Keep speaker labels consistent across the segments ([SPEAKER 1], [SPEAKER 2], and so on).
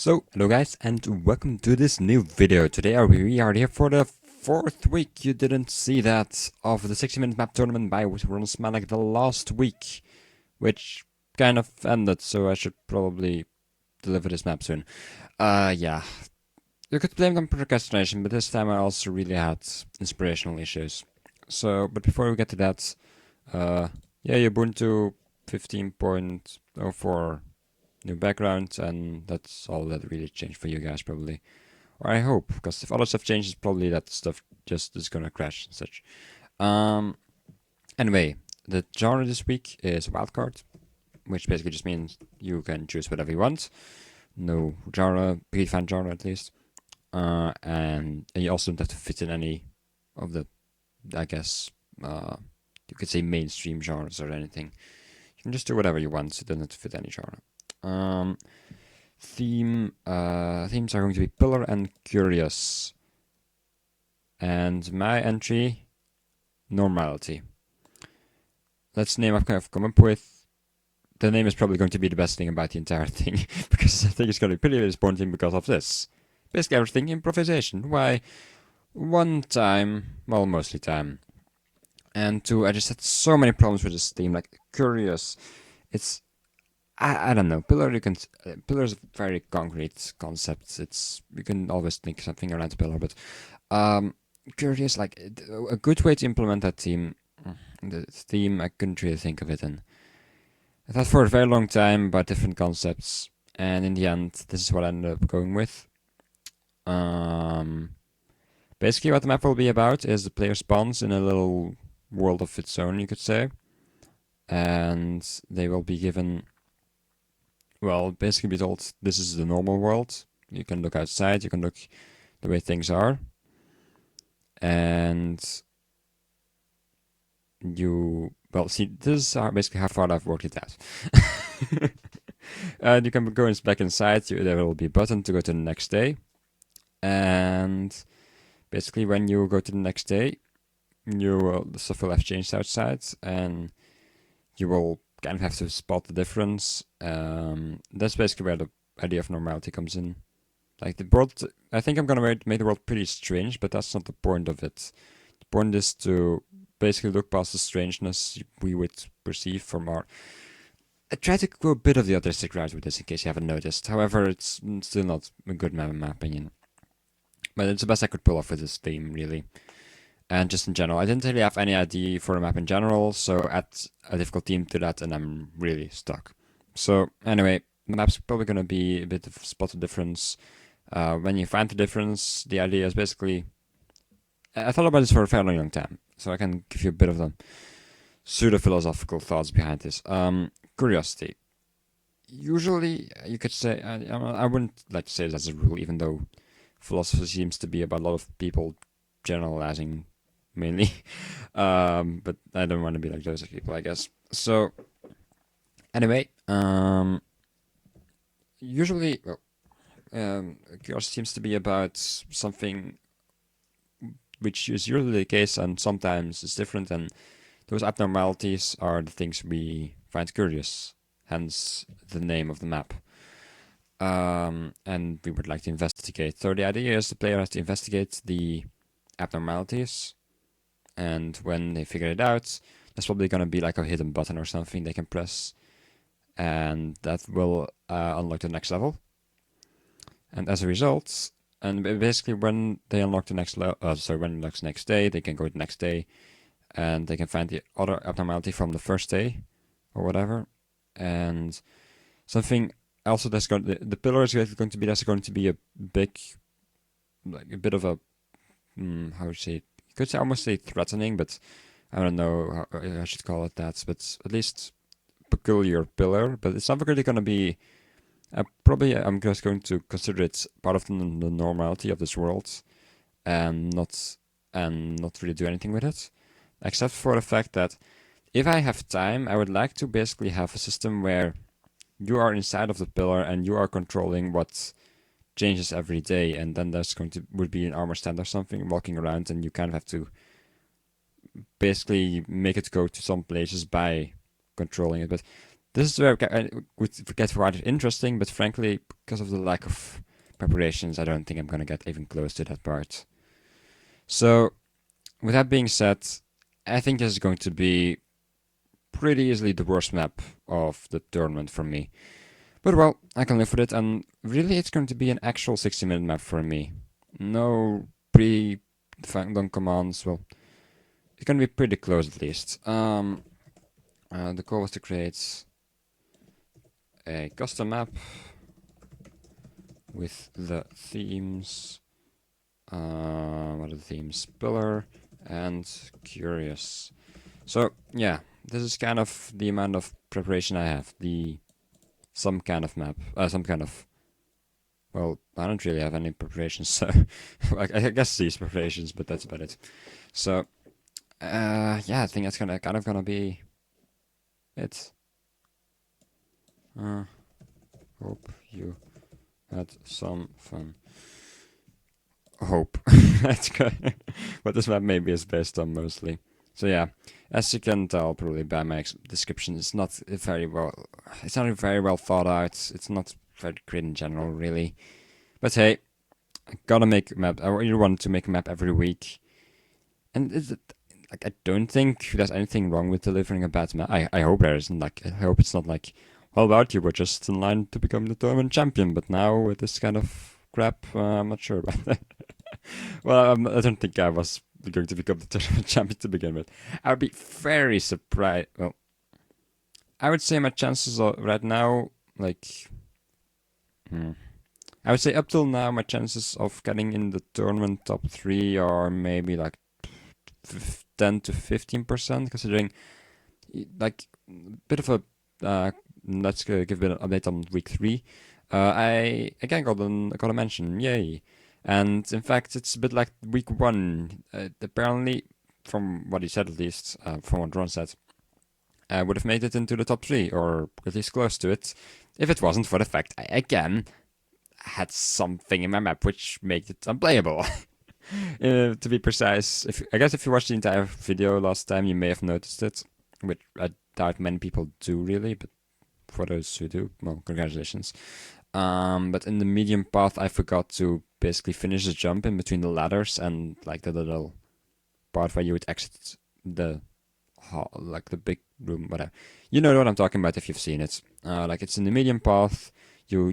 [SPEAKER 1] So, hello guys, and welcome to this new video. Today we are here for the fourth week. You didn't see that of the 60-minute map tournament by Rsmalec the last week, which kind of ended, so I should probably deliver this map soon. Yeah. You could blame them procrastination, but this time I also really had inspirational issues. So, but before we get to that, yeah, Ubuntu 15.04 new background, and that's all that really changed for you guys probably. Or I hope, because if other stuff changes, probably that stuff just is gonna crash and such. Anyway, the genre this week is wildcard, which basically just means you can choose whatever you want. No genre, predefined genre at least. And you also don't have to fit in any of the, I guess, you could say mainstream genres or anything. You can just do whatever you want, it doesn't have to fit any genre. Themes are going to be pillar and curious. And my entry, normality. That's the name I've kind of come up with. The name is probably going to be the best thing about the entire thing, because I think it's going to be pretty disappointing because of this. Basically everything improvisation. Why? One time, well, mostly time. And two, I just had so many problems with this theme. Like, curious, it's I don't know. Pillar is a very concrete concept. You can always think something around the pillar, but curious, like a good way to implement that theme. The theme I couldn't really think of it, and I thought for a very long time about different concepts, and in the end, this is what I ended up going with. Basically, what the map will be about is the player spawns in a little world of its own, you could say, and they will be given. Well, basically be told this is the normal world. You can look outside, you can look the way things are. And well, see, this is basically how far I've worked it out. And you can go back inside, there will be a button to go to the next day. And basically when you go to the next day, the stuff will have changed outside, and you will kind of have to spot the difference. That's basically where the idea of normality comes in. Like the world, I think I'm gonna make the world pretty strange, but that's not the point of it. The point is to basically look past the strangeness we would perceive from our. I try to go a bit of the artistic route with this, in case you haven't noticed. However, it's still not a good map in my opinion. But it's the best I could pull off with this theme, really. And just in general, I didn't really have any idea for a map in general, so add a difficult theme to that and I'm really stuck. So anyway, the map's probably going to be a bit of spot the difference. When you find the difference, the idea is basically... I thought about this for a fairly long time, so I can give you a bit of the pseudo-philosophical thoughts behind this. Curiosity. Usually, you could say... I wouldn't like to say that's a rule, even though philosophy seems to be about a lot of people generalizing mainly. But I don't want to be like those people, I guess. So, anyway, usually, curiosity seems to be about something which is usually the case, and sometimes it's different, and those abnormalities are the things we find curious, hence the name of the map. And we would like to investigate. So the idea is the player has to investigate the abnormalities, and when they figure it out, there's probably going to be like a hidden button or something they can press, and that will unlock the next level. And as a result, and basically when they unlock the next level, when it unlocks the next day, they can go to the next day, and they can find the other abnormality from the first day, or whatever. And something also that's going the pillar is going to be a big, like a bit of a how would you say it? You could almost say threatening, but I don't know how I should call it that. But at least peculiar pillar. But it's not really going to be. Probably I'm just going to consider it part of the normality of this world, and not really do anything with it, except for the fact that if I have time, I would like to basically have a system where you are inside of the pillar and you are controlling what changes every day, and then there's would be an armor stand or something walking around, and you kind of have to basically make it go to some places by controlling it. But This is where it would get quite interesting, but frankly, because of the lack of preparations, I don't think I'm gonna get even close to that part. So, with that being said, I think this is going to be pretty easily the worst map of the tournament for me. But well, I can live with it, and really it's going to be an actual 60-minute map for me. No pre-done commands, well, it's going to be pretty close at least. The goal was to create a custom map with the themes. What are the themes? Pillar and Curious. So, yeah, this is kind of the amount of preparation I have. Some kind of map. Well, I don't really have any preparations, so I guess these preparations, but that's about it. So, yeah, I think that's gonna be it. Hope you had some fun. Hope. That's good. What this map maybe is based on mostly. So yeah, as you can tell probably by my description, it's not very well thought out. It's not very great in general, really. But hey, I gotta make a map. I really want to make a map every week, and like I don't think there's anything wrong with delivering a bad map. I hope there isn't. Like I hope it's not like, well, about you were just in line to become the tournament champion, but now with this kind of crap, I'm not sure about that. Well, I don't think I was going to become the tournament champion to begin with. I would be very surprised. Well, I would say my chances are right now, like, I would say up till now, my chances of getting in the tournament top 3 are maybe like 10 to 15%, considering, like, a bit of a. Let's give a bit of an update on week 3. I again got a mention, yay! And in fact, it's a bit like week 1. Apparently, from what he said at least, from what Ron said, I would have made it into the top 3, or at least close to it, if it wasn't for the fact I again had something in my map which made it unplayable. To be precise, I guess if you watched the entire video last time, you may have noticed it, which I doubt many people do really, but for those who do, well, congratulations. But in the medium path, I forgot to basically finish the jump in between the ladders and like the little part where you would exit the hall, like the big room, whatever. You know what I'm talking about if you've seen it. Like it's in the medium path. You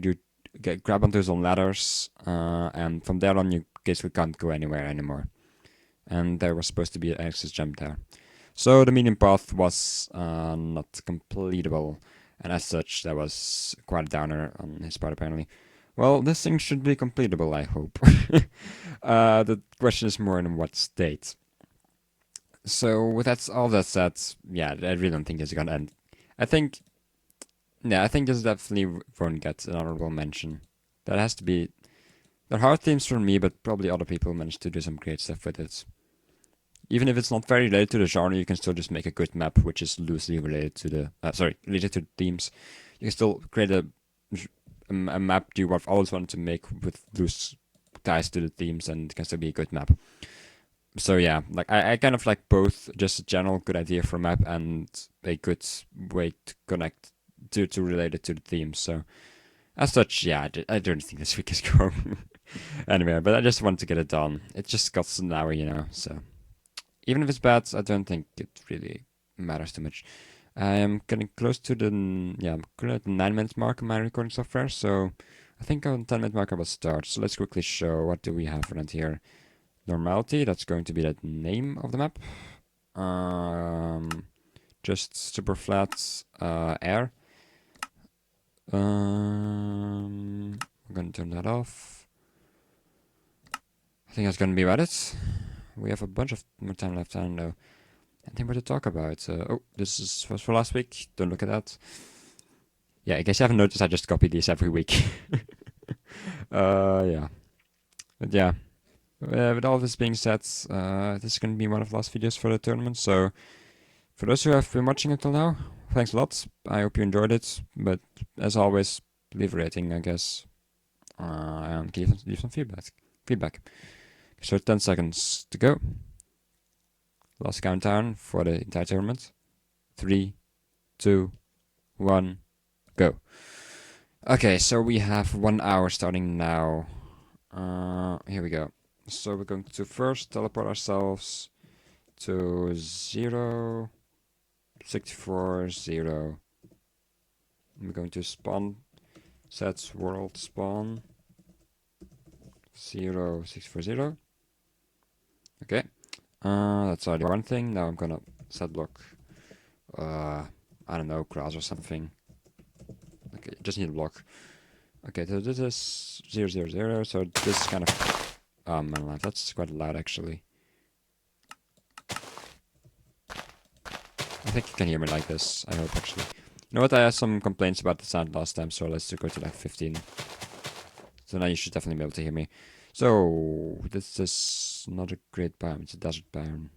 [SPEAKER 1] grab onto some ladders, and from there on you basically can't go anywhere anymore. And there was supposed to be an exit jump there. So the medium path was not completable, and as such, that was quite a downer on his part apparently. Well, this thing should be completable, I hope. The question is more in what state. So with all that said, yeah, I really don't think this is gonna end. I think this definitely won't get an honorable mention. That has to be. They're hard themes for me, but probably other people managed to do some great stuff with it. Even if it's not very related to the genre, you can still just make a good map which is loosely related to related to the themes. You can still create a map you have always wanted to make with loose ties to the themes, and it can still be a good map. So yeah, like I kind of like both, just a general good idea for a map and a good way to connect to relate it to the themes. So as such, yeah, I don't think this week is going anywhere, but I just wanted to get it done. It just got an hour, so even if it's bad, I don't think it really matters too much. I am getting close to I'm currently at the 9 minute mark on my recording software, so I think on 10 minute mark I will start. So let's quickly show what do we have around here. Normality, that's going to be the name of the map. Just super flat air. I'm gonna turn that off. I think that's gonna be about it. We have a bunch of more time left. I don't know anything more to talk about. This was for last week. Don't look at that. Yeah, in case you haven't noticed, I just copy these every week. Yeah. But yeah. With all this being said, this is going to be one of the last videos for the tournament. So, for those who have been watching until now, thanks a lot. I hope you enjoyed it. But as always, leave a rating, I guess, and leave some feedback. So 10 seconds to go. Last countdown for the entire tournament. 3, 2, 1, go. Okay, so we have 1 hour starting now. Here we go. So we're going to first teleport ourselves to 0, 64, 0. We're going to spawn, set world spawn 0, 640. Okay. That's already one thing. Now I'm gonna set block, I don't know, grass or something. Okay, just need a block. Okay, so this is 0, 0, 0, so this is kind of... Oh man, that's quite loud actually. I think you can hear me like this, I hope actually. You know what, I had some complaints about the sound last time, so let's go to like 15. So now you should definitely be able to hear me. So, this is not a great biome, it's a desert biome.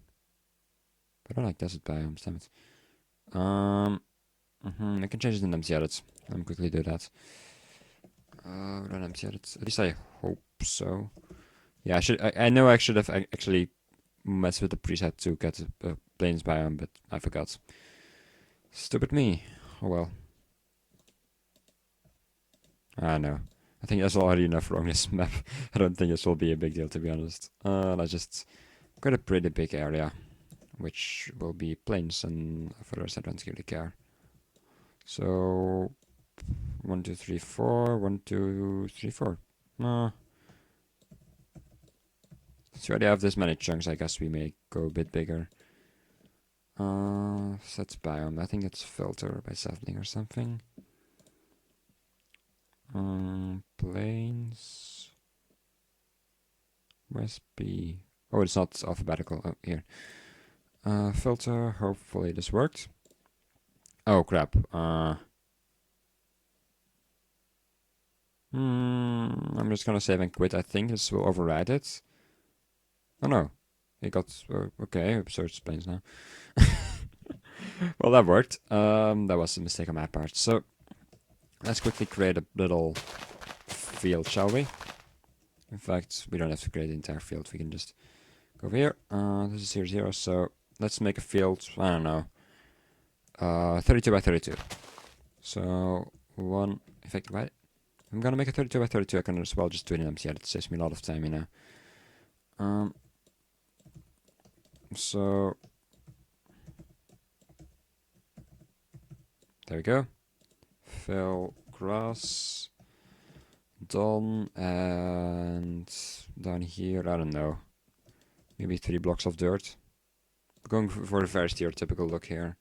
[SPEAKER 1] But I don't like desert biomes, damn it. I can change the numbers edit. Let me quickly do that. Numbers edit. At least I hope so. Yeah, I know I should have actually messed with the preset to get a plains biome, but I forgot. Stupid me. Oh well. I know. I think that's already enough wrong this map. I don't think this will be a big deal, to be honest. I just got a pretty big area, which will be plains, and for the rest I don't really care. So 1, 2, 3, 4. 1, 2, 3, 4. Since we already have this many chunks, I guess we may go a bit bigger. Set biome. I think it's filter by sapling or something. Plains. Where's B? Oh, it's not alphabetical. Oh, here. Filter. Hopefully this worked. Oh crap. I'm just gonna save and quit. I think this will override it. Oh no. It got... okay, so it's plains now. Well, that worked. That was a mistake on my part. So, let's quickly create a little field, shall we? In fact, we don't have to create the entire field. We can just go over here. This is 0, 0, so let's make a field, I don't know, 32 by 32. So, one effective height. I'm gonna make a 32 by 32. I can as well just do it in MCR. It saves me a lot of time, you know. So, there we go. Fill grass. Done. And down here, I don't know. Maybe 3 blocks of dirt. Going for a very stereotypical look here.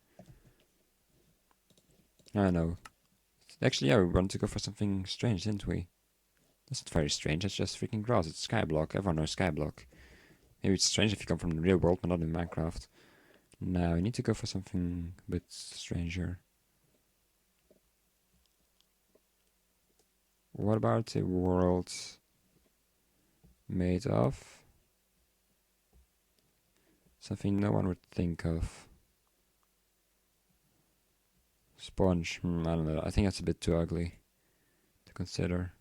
[SPEAKER 1] I know. Actually, yeah, we wanted to go for something strange, didn't we? That's not very strange, it's just freaking grass. It's skyblock. Everyone knows skyblock. Maybe it's strange if you come from the real world, but not in Minecraft. Now, we need to go for something a bit stranger. What about a world made of something no one would think of? Sponge. I don't know. I think that's a bit too ugly to consider.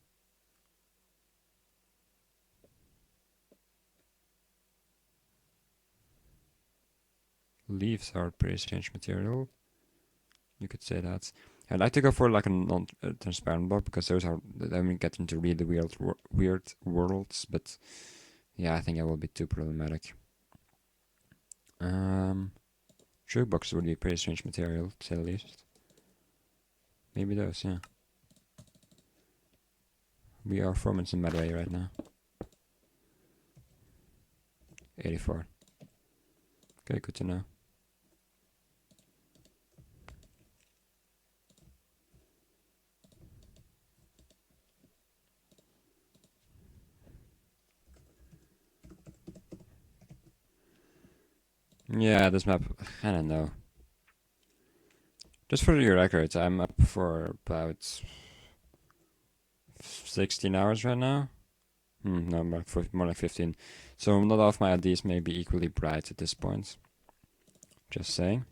[SPEAKER 1] Leaves are pretty strange material. You could say that. I'd like to go for like a non-transparent block because those are then we get into really weird worlds. But yeah, I think that will be too problematic. Jukeboxes would be pretty strange material, to say the least. Maybe those, yeah. We are 4 minutes in my way right now. 84. Okay, good to know. Yeah, this map, I don't know. Just for your record, I'm up for about 16 hours right now. No, more like 15. So not all of my IDs may be equally bright at this point. Just saying.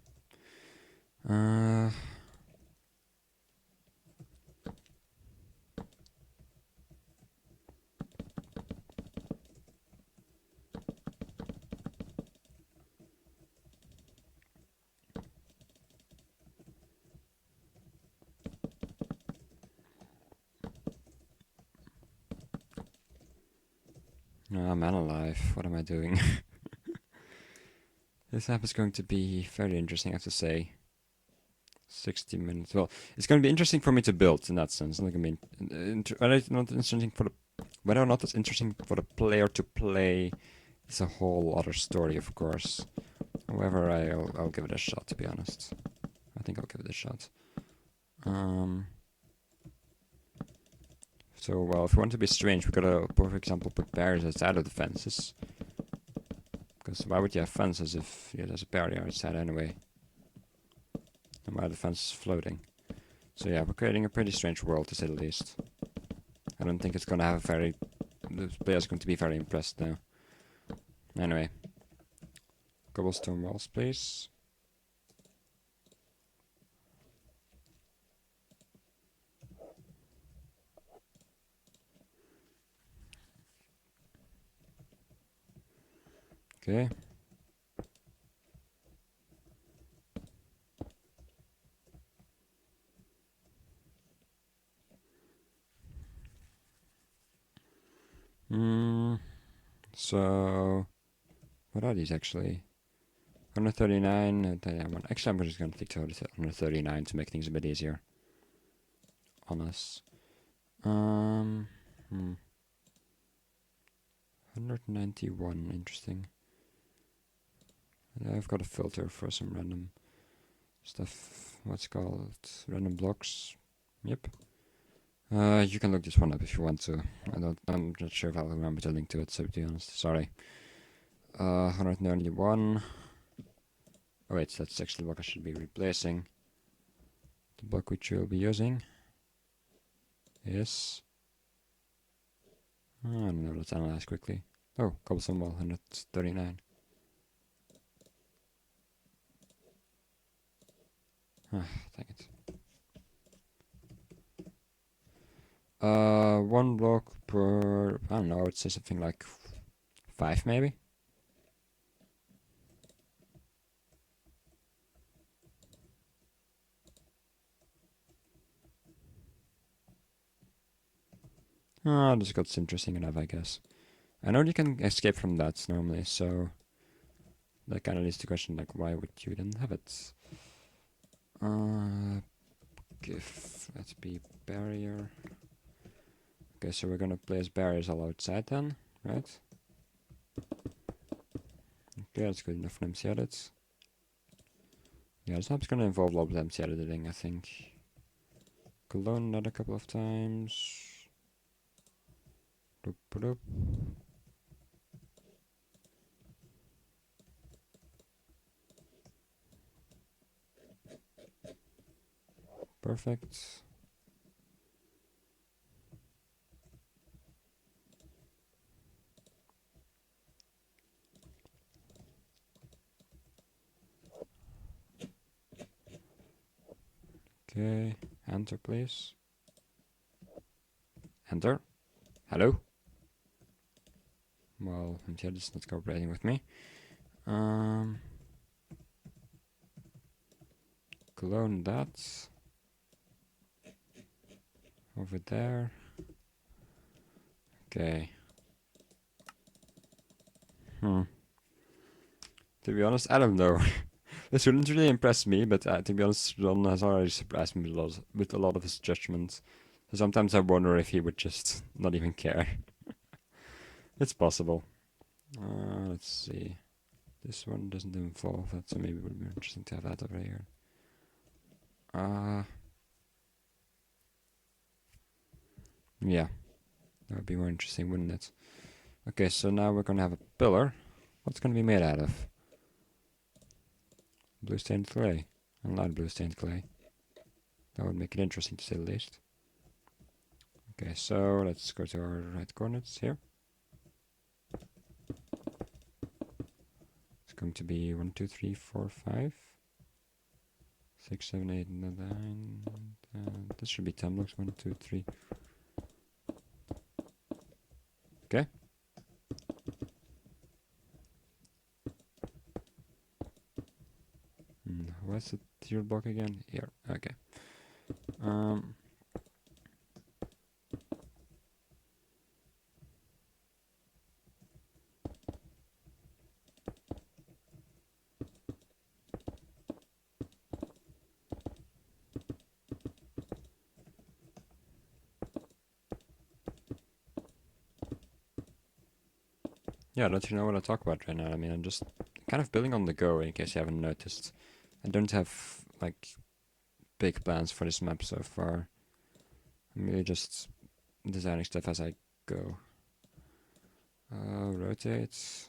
[SPEAKER 1] No, I'm alive. What am I doing? This app is going to be very interesting, I have to say. 60 minutes. Well, it's going to be interesting for me to build in that sense. Like, I mean, whether it's not interesting for the whether or not it's interesting for the player to play is a whole other story, of course. However, I'll give it a shot. To be honest, I think I'll give it a shot. So, well, if we want to be strange, we gotta, for example, put barriers outside of the fences. Because why would you have fences if there's a barrier outside anyway? And why the fence is floating? So yeah, we're creating a pretty strange world, to say the least. I don't think it's gonna have the player's going to be very impressed now. Anyway. Cobblestone walls, please. Okay. So, what are these actually? 139, actually I'm just gonna click to 139 to make things a bit easier on us. 191, interesting. And I've got a filter for some random stuff, what's called random blocks. Yep. You can look this one up if you want to. I'm not sure if I'll remember to link to it, so to be honest, sorry. 191. Oh wait, that's actually the block I should be replacing. The block which you'll be using is... I don't know, let's analyze quickly. Oh, cobblestone wall, 139. Ah, dang it. One block per... I don't know, I would say something like 5 maybe? Oh, this got interesting enough, I guess. I know you can escape from that normally, so... That kind of leads to the question, like, why would you then have it? Give, let's be barrier. Okay, so we're gonna place barriers all outside then, right? Okay, that's good enough for MC edits. Yeah, this app's gonna involve a lot of MC editing, I think. Clone that a couple of times. Doop, doop. Perfect. Okay, enter please. Enter. Hello? Well, MC edit's not cooperating with me. Clone that. Over there. Okay. To be honest, I don't know. This wouldn't really impress me, but to be honest, Ron has already surprised me with a lot of his judgments. So sometimes I wonder if he would just not even care. It's possible. Let's see. This one doesn't involve that, so maybe it would be interesting to have that over here. Yeah, that would be more interesting, wouldn't it? Okay, so now we're gonna have a pillar. What's gonna be made out of? Blue stained clay. And light blue stained clay. That would make it interesting to say the least. Okay, so let's go to our right coordinates here. It's going to be 1, 2, 3, 4, 5, 6, 7, 8, 9. This should be 10 blocks. 1, 2, 3. Okay. Where's the third block again? Here. Okay. Yeah, I don't even know what to talk about right now. I mean, I'm just kind of building on the go, in case you haven't noticed. I don't have, like, big plans for this map so far. I'm really just designing stuff as I go. Rotate.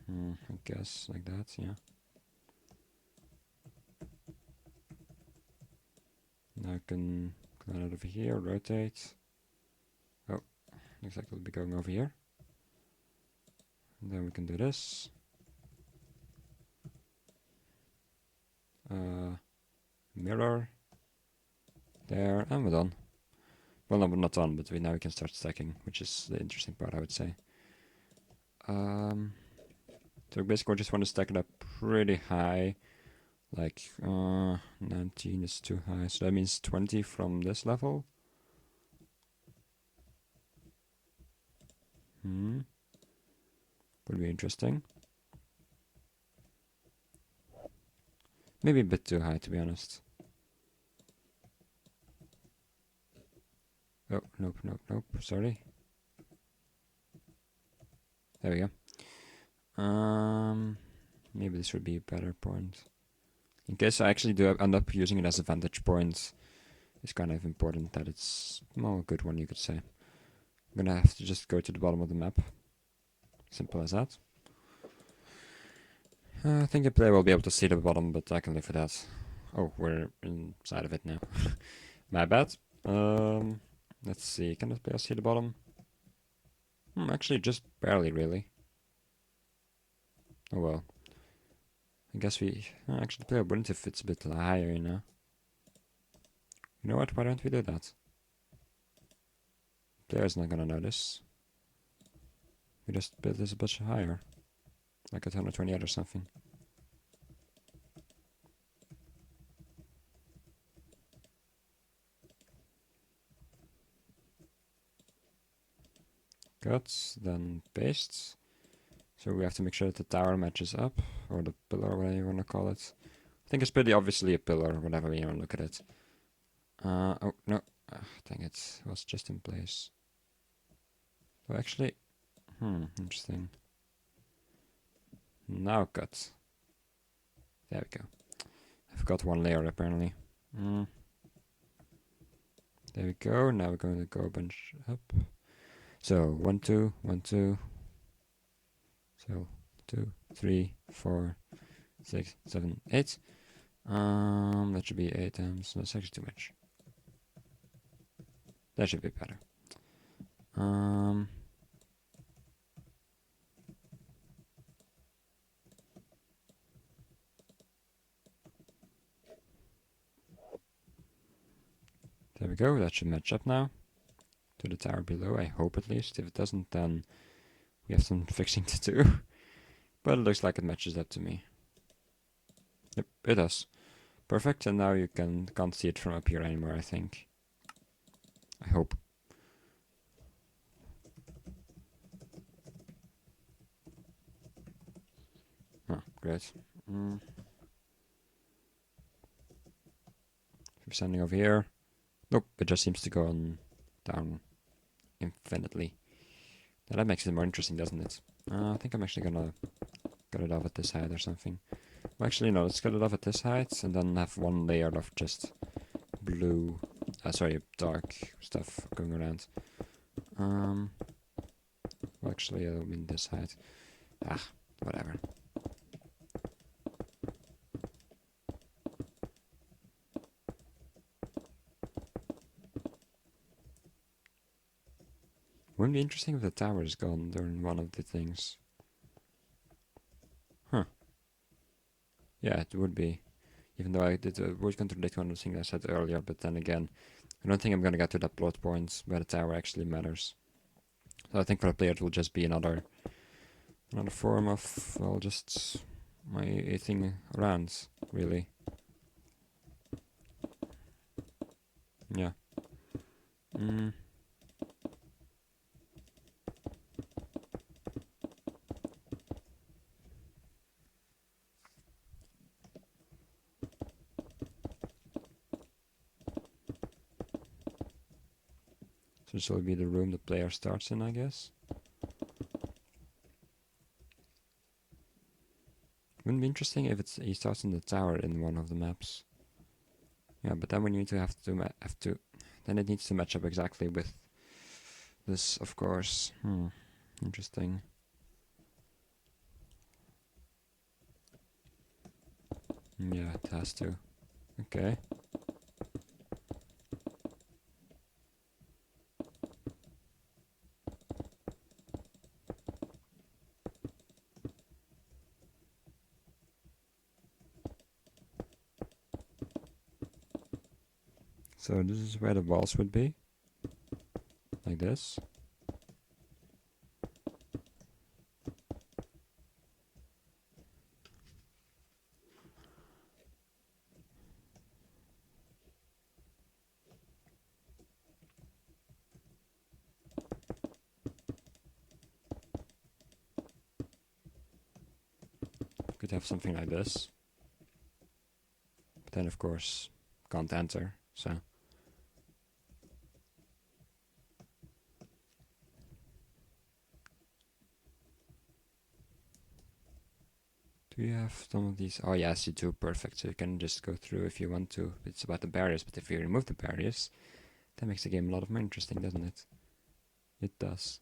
[SPEAKER 1] I guess like that, yeah. Now I can climb out over here, rotate. Oh, looks like it'll be going over here. And then we can do this. Mirror. There, and we're done. Well, no, we're not done, but now we can start stacking, which is the interesting part, I would say. So basically, I just want to stack it up pretty high. Like, 19 is too high, so that means 20 from this level. Would be interesting. Maybe a bit too high, to be honest. Oh, nope, nope, nope, sorry. There we go. Maybe this would be a better point. In case I actually do end up using it as a vantage point, it's kind of important that it's, well, a good one, you could say. I'm gonna have to just go to the bottom of the map. Simple as that. I think the player will be able to see the bottom, but I can live with that. Oh, we're inside of it now. My bad. Let's see, can the player see the bottom? Actually, just barely, really. Oh well. I guess we... actually, the player wouldn't if it's a bit higher, you know? You know what, why don't we do that? The player's not gonna notice. We just build this a bit higher. Like at 128 or something. Cuts, then pastes. So we have to make sure that the tower matches up, or the pillar, whatever you want to call it. I think it's pretty obviously a pillar, whatever you want to look at it. Oh, no. Dang it. It was just in place. Oh, actually... interesting. Now cut. There we go. I forgot one layer, apparently. There we go. Now we're going to go a bunch up. So, 1, 2, 1, 2. So, 2, 3, 4, 6, 7, 8. That should be 8 times. That's actually too much. That should be better. There we go. That should match up now to the tower below. I hope, at least. If it doesn't, then we have some fixing to do. But it looks like it matches up to me. Yep, it does. Perfect. And now you can't see it from up here anymore, I think. I hope. Oh, great. If we're standing over here, nope, it just seems to go on down infinitely. Now that makes it more interesting, doesn't it? I think I'm actually gonna cut it off at this height or something. Well, actually, no, let's cut it off at this height and then have one layer of just blue, dark stuff going around. Well, actually, I don't mean this height. Whatever. Wouldn't it be interesting if the tower is gone during one of the things? Huh. Yeah, it would be. Even though I would contradict one of the things I said earlier, but then again, I don't think I'm gonna get to that plot point where the tower actually matters. So I think for the player it will just be another form of, well, just my thing around, really. Yeah. So this will be the room the player starts in, I guess. Wouldn't be interesting if he starts in the tower in one of the maps. Yeah, but then we need to have to then it needs to match up exactly with this, of course. Interesting. Yeah, it has to. Okay. So this is where the walls would be. Like this. Could have something like this. But then of course can't enter, so. Do you have some of these? Oh yes, you do, perfect. So you can just go through if you want to. It's about the barriers, but if you remove the barriers, that makes the game a lot more interesting, doesn't it? It does.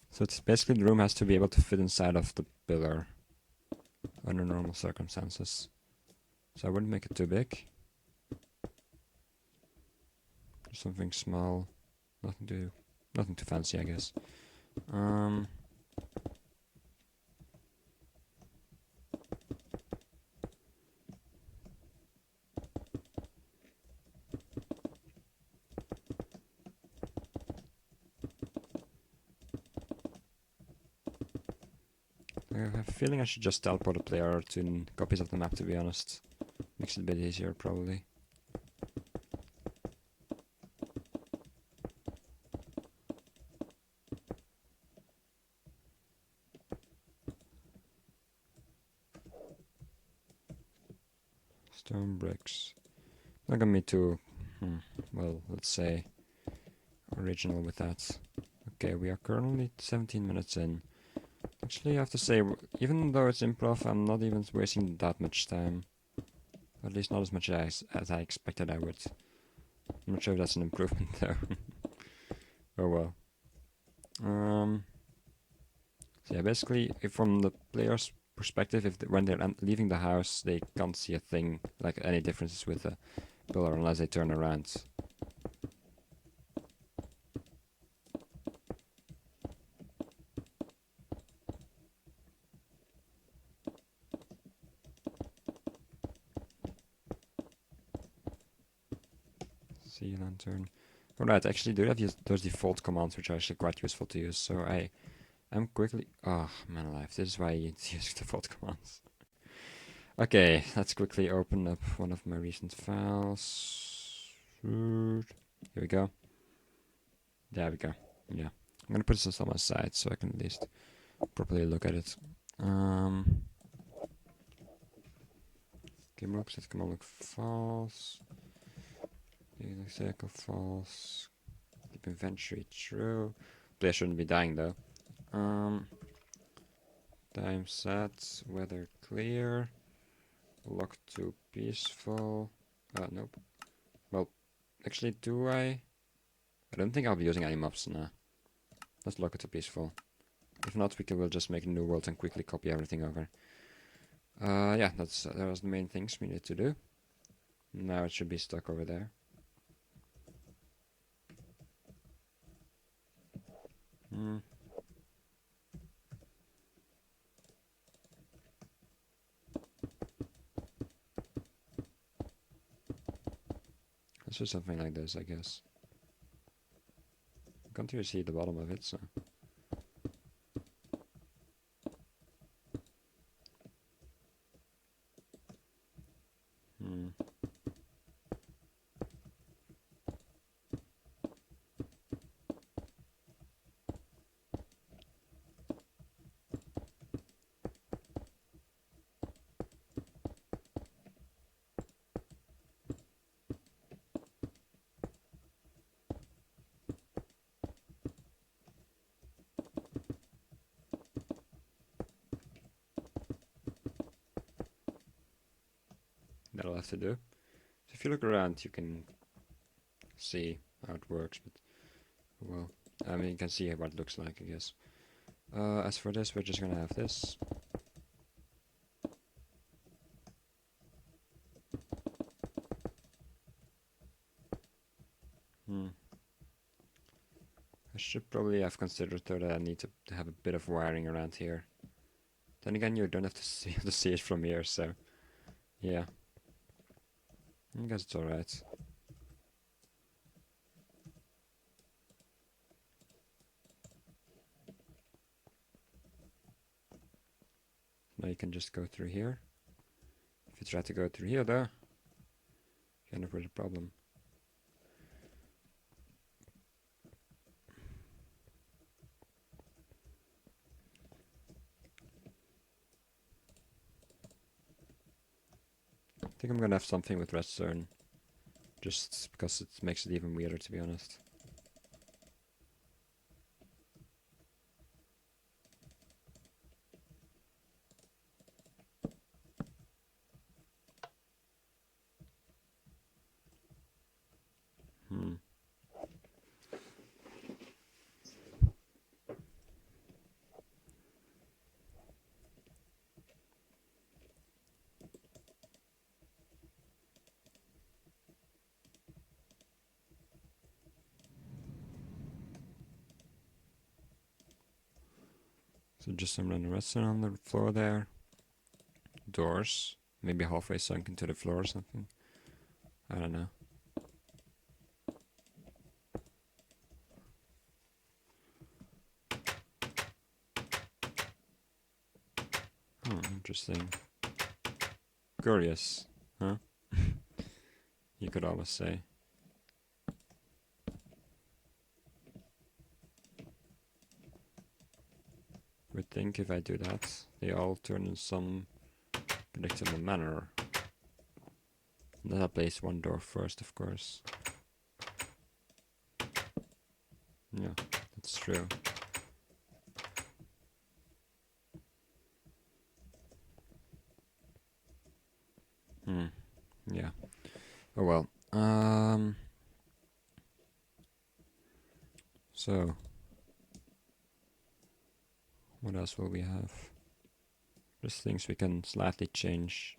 [SPEAKER 1] So it's basically the room has to be able to fit inside of the pillar under normal circumstances. So I wouldn't make it too big. Just something small, nothing too fancy, I guess. I have a feeling I should just teleport a player to copies of the map, to be honest. Makes it a bit easier, probably. Stone bricks. Not gonna be too, well, let's say, original with that. Okay, we are currently 17 minutes in. Actually, I have to say, even though it's improv, I'm not even wasting that much time. At least not as much as I expected I would. I'm not sure if that's an improvement, though. Oh well. So yeah, basically, if from the player's perspective, when they're leaving the house, they can't see a thing, like any differences with the pillar unless they turn around. Sea lantern. Alright, actually do have those default commands, which are actually quite useful to use. So I'm quickly. Oh man alive! This is why you need to use default commands. Okay, let's quickly open up one of my recent files. Here we go. There we go. Yeah, I'm gonna put this on my side so I can at least properly look at it. Game looks, let command look false. Circle false. Keep inventory true. Player shouldn't be dying though. Time set, weather clear. Lock to peaceful. Nope. Well, actually, do I? I don't think I'll be using any mobs now. Let's lock it to peaceful. If not, we'll just make a new world and quickly copy everything over. Yeah, that was the main things we needed to do. Now it should be stuck over there. Let's do something like this, I guess. I can't really see the bottom of it, so. I'll have to do. So if you look around, you can see how it works, but, well, I mean, you can see what it looks like, I guess. As for this, we're just gonna have this. I should probably have considered though that I need to have a bit of wiring around here. Then again, you don't have to see it from here, so yeah. I guess it's alright. Now you can just go through here. If you try to go through here though, you end up with a problem. I think I'm gonna have something with redstone, just because it makes it even weirder, to be honest. So just some random redstone on the floor there. Doors, maybe halfway sunk into the floor or something. I don't know. Interesting. Curious, huh? You could almost say. Would think if I do that, they all turn in some predictable manner. And then I'll place one door first, of course. Yeah, that's true. Yeah. Oh well. So what else will we have? Just things we can slightly change.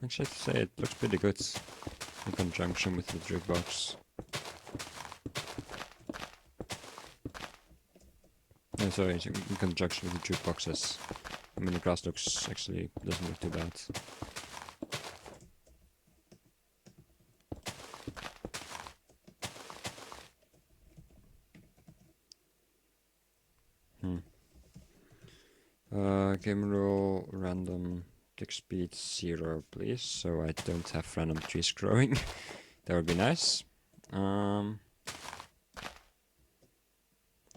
[SPEAKER 1] Actually, I have to say it looks pretty good in conjunction with the jukebox. No, sorry, in conjunction with the jukeboxes. I mean, the grass looks actually doesn't look too bad. Game rule random tick speed 0, please, so I don't have random trees growing. That would be nice.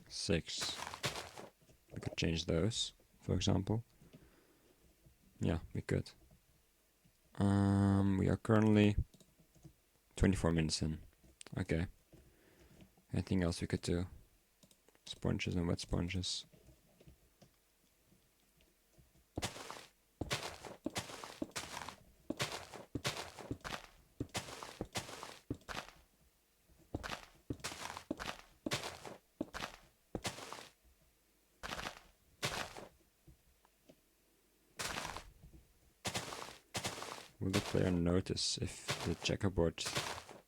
[SPEAKER 1] 6. We could change those, for example. Yeah, we could. We are currently 24 minutes in. Okay. Anything else we could do? Sponges and wet sponges. Will the player notice if the checkerboard... It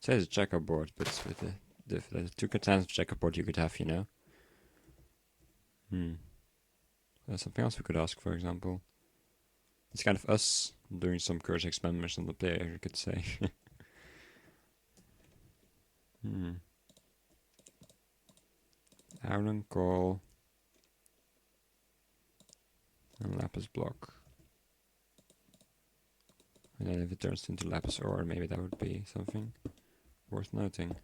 [SPEAKER 1] says checkerboard, but with the 2 times of checkerboard you could have, you know? There's something else we could ask, for example. It's kind of us doing some cursor experiments on the player, you could say. Iron coal and lapis block. And then if it turns into lapis ore, maybe that would be something worth noting.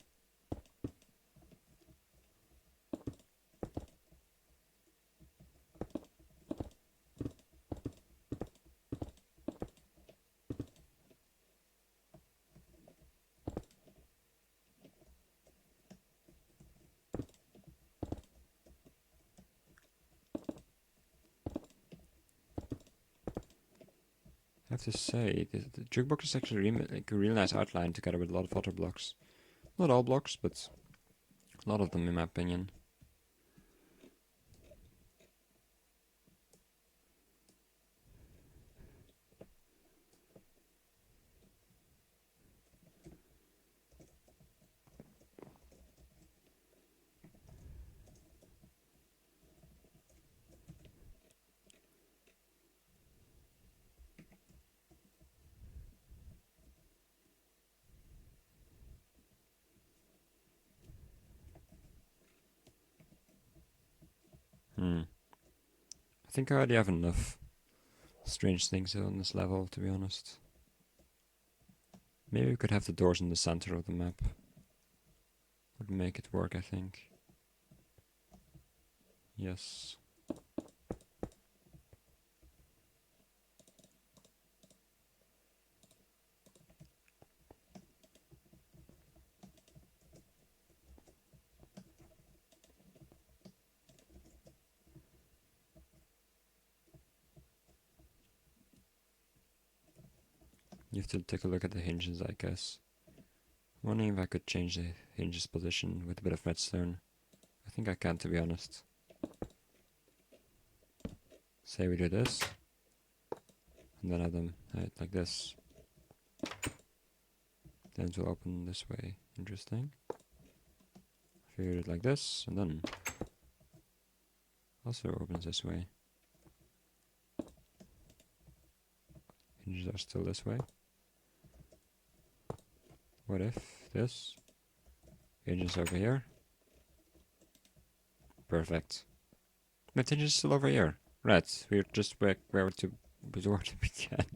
[SPEAKER 1] have to say, the jukebox is actually like a really nice outline together with a lot of other blocks. Not all blocks, but a lot of them in my opinion. I think I already have enough strange things on this level, to be honest. Maybe we could have the doors in the center of the map. Would make it work, I think. Yes. You have to take a look at the hinges, I guess. Wondering if I could change the hinges position with a bit of redstone. I think I can, to be honest. Say we do this, and then have them like this. Then it will open this way. Interesting. If we do it like this, and then also opens this way. Hinges are still this way. What if this? Hinges over here. Perfect. My hinges is still over here. Right, we're just where to begin.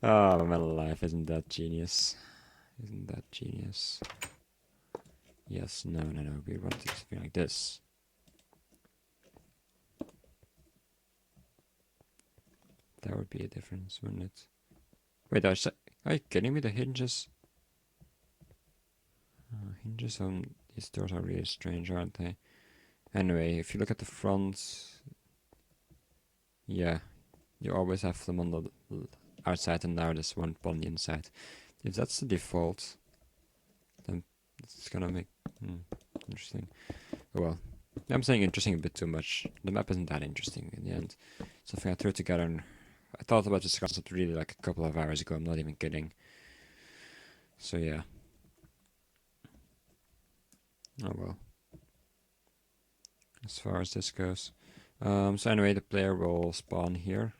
[SPEAKER 1] Oh, my life, isn't that genius? Isn't that genius? Yes, no, we want it to be like this. That would be a difference, wouldn't it? Wait, are you kidding me? The hinges? Hinges on these doors are really strange, aren't they? Anyway, if you look at the front, yeah, you always have them on the outside, and now there's one on the inside. If that's the default, then it's gonna make interesting. Oh well, I'm saying interesting a bit too much. The map isn't that interesting in the end. Something I threw together, and I thought about this concept really like a couple of hours ago. I'm not even kidding. So yeah. Oh well. As far as this goes. So anyway, the player will spawn here.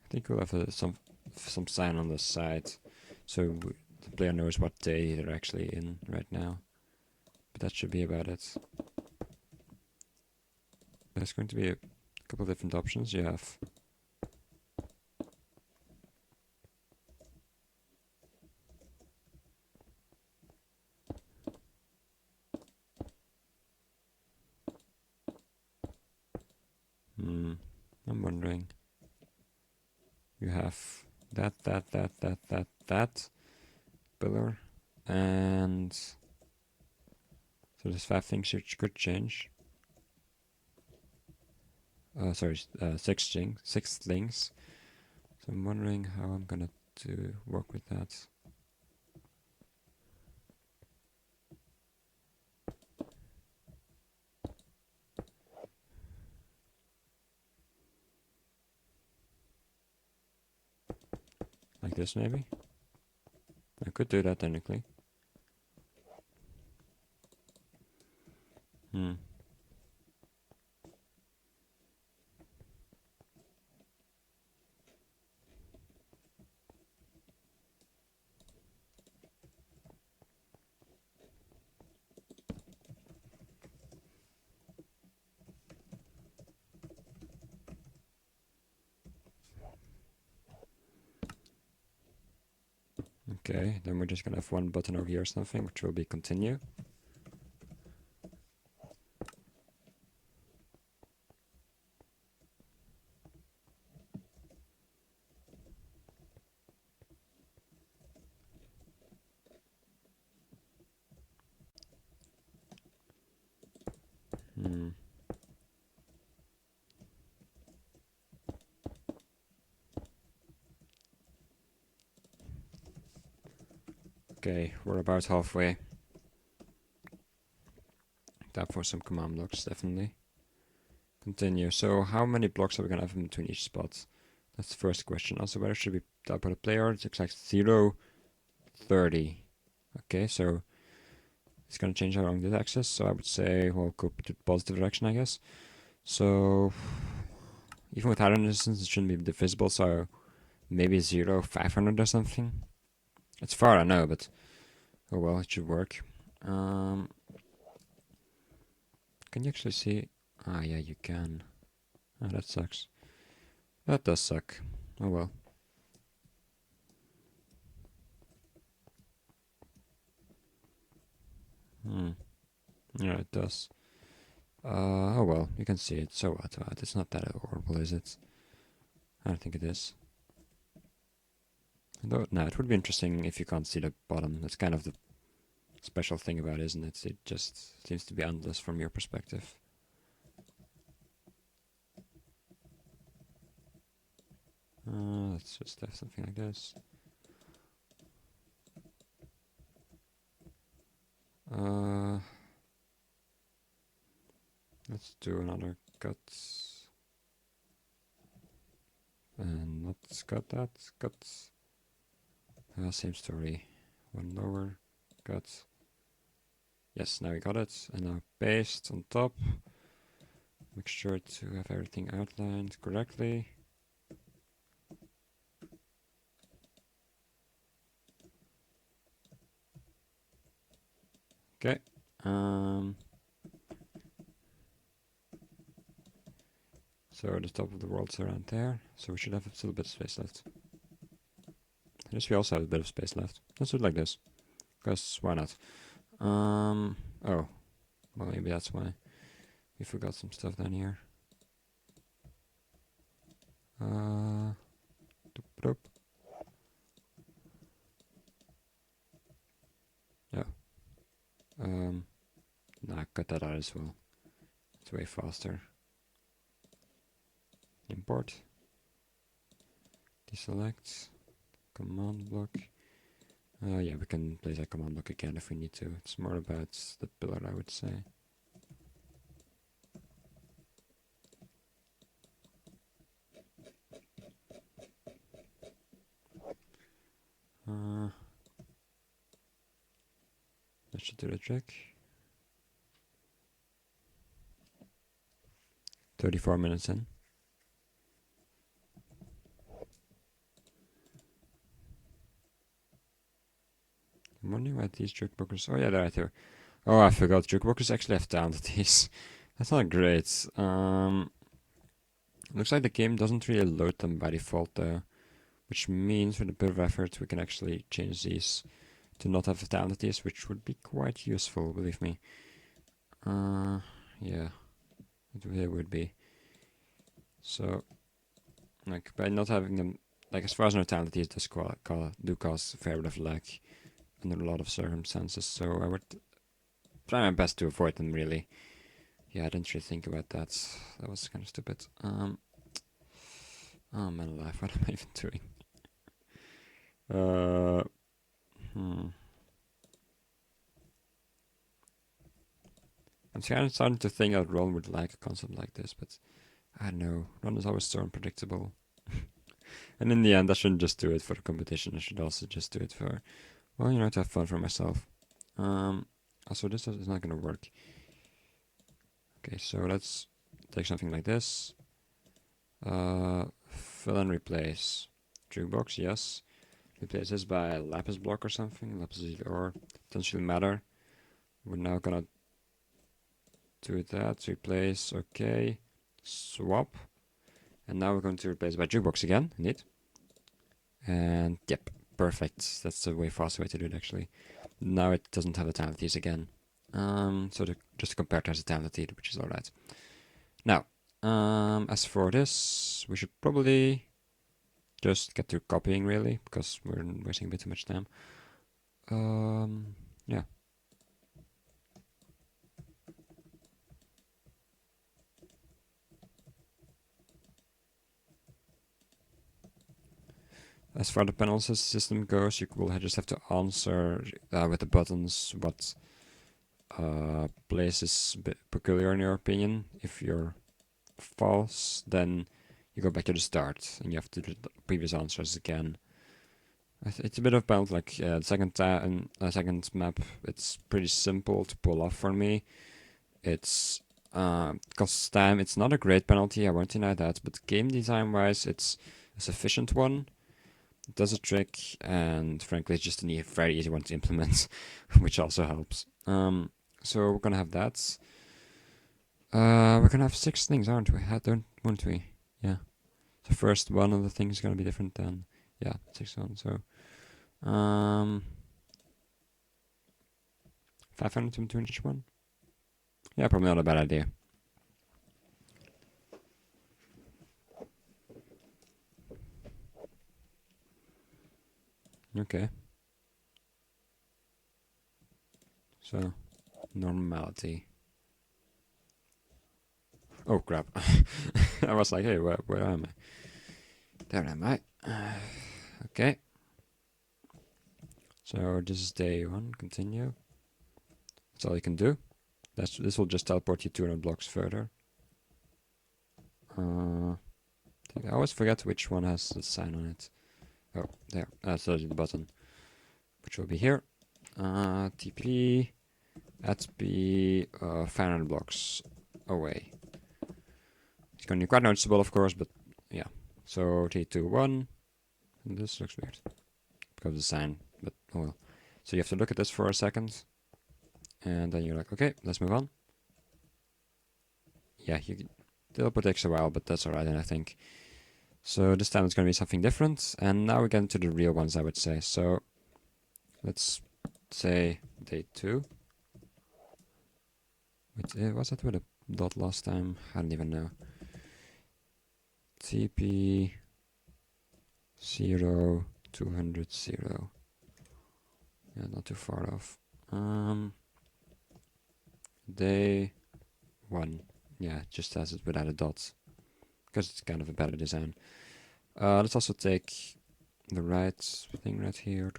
[SPEAKER 1] I think we'll have some sign on the side, so the player knows what day they're actually in right now. But that should be about it. There's going to be a couple of different options. You have I'm wondering. You have that pillar, and so there's 5 things you could change. Sorry, 6 things. So I'm wondering how I'm gonna work with that. Like this, maybe? I could do that technically. Okay, then we're just gonna have one button over here or something, which will be continue. Okay, we're about halfway. Time for some command blocks, definitely. Continue. So how many blocks are we gonna have in between each spot? That's the first question. Also, where should we type out a player? It's exact 0, 30. Okay, so it's gonna change how long this axis. So I would say we'll go to the positive direction, I guess. So even with higher distance, it shouldn't be divisible. So maybe 0, 500 or something. It's far, I know, but oh well, it should work. Can you actually see? Ah, yeah, you can. Oh, that sucks. That does suck. Oh well. Yeah, it does. Oh well, you can see it. So what? It's not that horrible, is it? I don't think it is. Though, no, it would be interesting if you can't see the bottom. That's kind of the special thing about it, isn't it? It just seems to be endless from your perspective. Let's just have something like this. Let's do another cut. And not cut that. Cut. Same story. One lower. Cut. Yes, now we got it. And now paste on top. Make sure to have everything outlined correctly. Okay. So the top of the world's around there. So we should have a little bit of space left. I guess we also have a bit of space left. Let's do it like this. Because why not? Oh. Well, maybe that's why. We forgot some stuff down here. Doop. Yeah. Nah, cut that out as well. It's way faster. Import. Deselect. Command block. Yeah, we can place that command block again if we need to. It's more about the pillar, I would say. That should do the trick. 34 minutes in. I'm wondering why these jukeboxes. Oh yeah, they're right here. Oh, I forgot. Jukeboxes actually have down to these. That's not great. Looks like the game doesn't really load them by default though, which means with a bit of effort we can actually change these to not have fatalities, which would be quite useful, believe me. Yeah, it would be. So, like, by not having them, like, as far as mortality, it does do cause a fair bit of lag under a lot of circumstances, so I would try my best to avoid them, really. Yeah, I didn't really think about that. That was kind of stupid. Oh man alive, what am I even doing? I'm kind of starting to think that Ron would like a concept like this, but I don't know. Ron is always so unpredictable. And in the end, I shouldn't just do it for the competition. I should also just do it for, well, you know, to have fun for myself. Also, this is not going to work. Okay, so let's take something like this. Fill and replace. Jukebox, yes. Replace this by a lapis block or something. Lapis or doesn't really matter. We're now gonna do that. Replace, okay. Swap. And now we're going to replace by jukebox again, indeed. And yep, perfect. That's a way faster way to do it actually. Now it doesn't have fatalities again. So just to compare to has fatality, which is alright. Now, as for this, we should probably just get to copying really, because we're wasting a bit too much time. Yeah. As far the penalty system goes, you will just have to answer with the buttons what place is a bit peculiar in your opinion. If you're false, then you go back to the start and you have to do the previous answers again. It's a bit of bound, like the second map. It's pretty simple to pull off for me. It's costs time. It's not a great penalty, I won't deny that, but game design wise, it's a sufficient one. It does a trick, and frankly, it's just a very easy one to implement, which also helps. So we're gonna have that. We're gonna have 6 things, aren't we? Won't we? Yeah. So first one of the things is gonna be different than 6 on. So 500 between each one. Yeah, probably not a bad idea. Okay. So normality. Oh crap! I was like, hey, where am I? There am I. Okay. So this is day 1. Continue. That's all you can do. This will just teleport you 200 blocks further. I always forget which one has the sign on it. Oh, there. That's the button, which will be here. TP at be 500 blocks away. It's going to be quite noticeable, of course, but yeah. So 3, 2, 1. And this looks weird because of the sign, but oh well. So you have to look at this for a second, and then you're like, okay, let's move on. Yeah, teleport takes a while, but that's alright, I think. So this time it's going to be something different, and now we get into the real ones, I would say. So let's say day 2. Wait, was that with a dot last time? I don't even know. TP 0 200 0. Yeah, not too far off. Day 1. Yeah, just as it without a dot, because it's kind of a better design. Let's also take the right thing right here.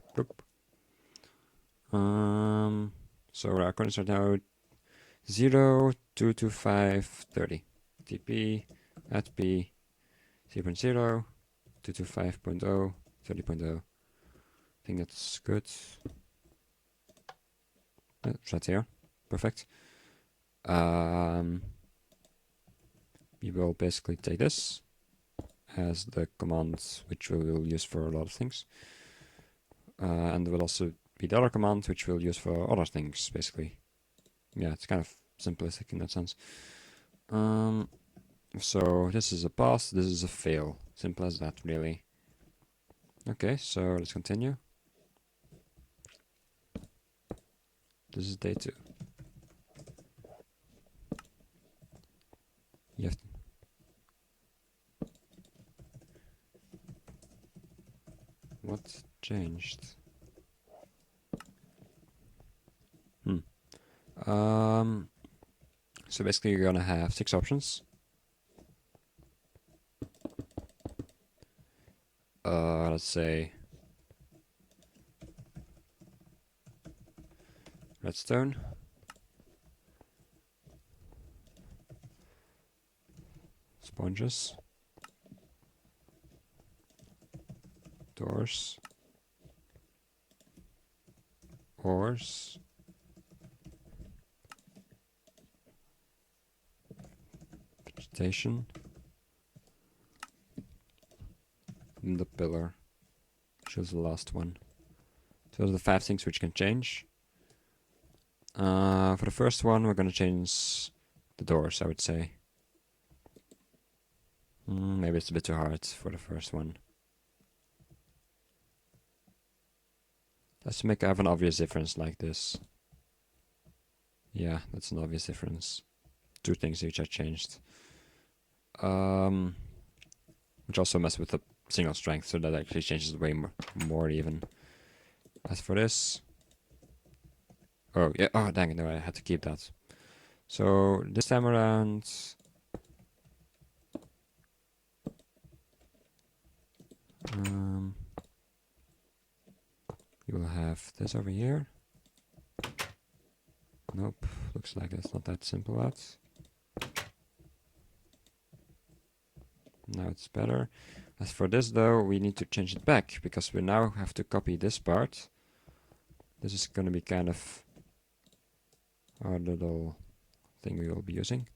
[SPEAKER 1] So our coordinates are now 0, 2 to 5, 30. TP at P 0.0, 2 to 5.0, 30.0. I think that's good. It's right here. Perfect. We will basically take this as the command which we will use for a lot of things. And there will also be the other command which we'll use for other things, basically. Yeah, it's kind of simplistic in that sense. So this is a pass, this is a fail. Simple as that, really. Okay, so let's continue. This is day 2. You have to what changed? So basically you're gonna have 6 options. Let's say redstone, sponges, doors, ores, vegetation, and the pillar, which was the last one. Those are the 5 things which can change. For the first one, we're going to change the doors, I would say. Maybe it's a bit too hard for the first one. Let's have an obvious difference like this. Yeah, that's an obvious difference. 2 things which I changed. Which also mess with the single strength, so that actually changes way more even. As for this... Oh, yeah, oh dang it, no, I had to keep that. So, this time around... you will have this over here. Nope, looks like it's not that simple out. Now it's better. As for this though, we need to change it back, because we now have to copy this part. This is going to be kind of our little thing we will be using.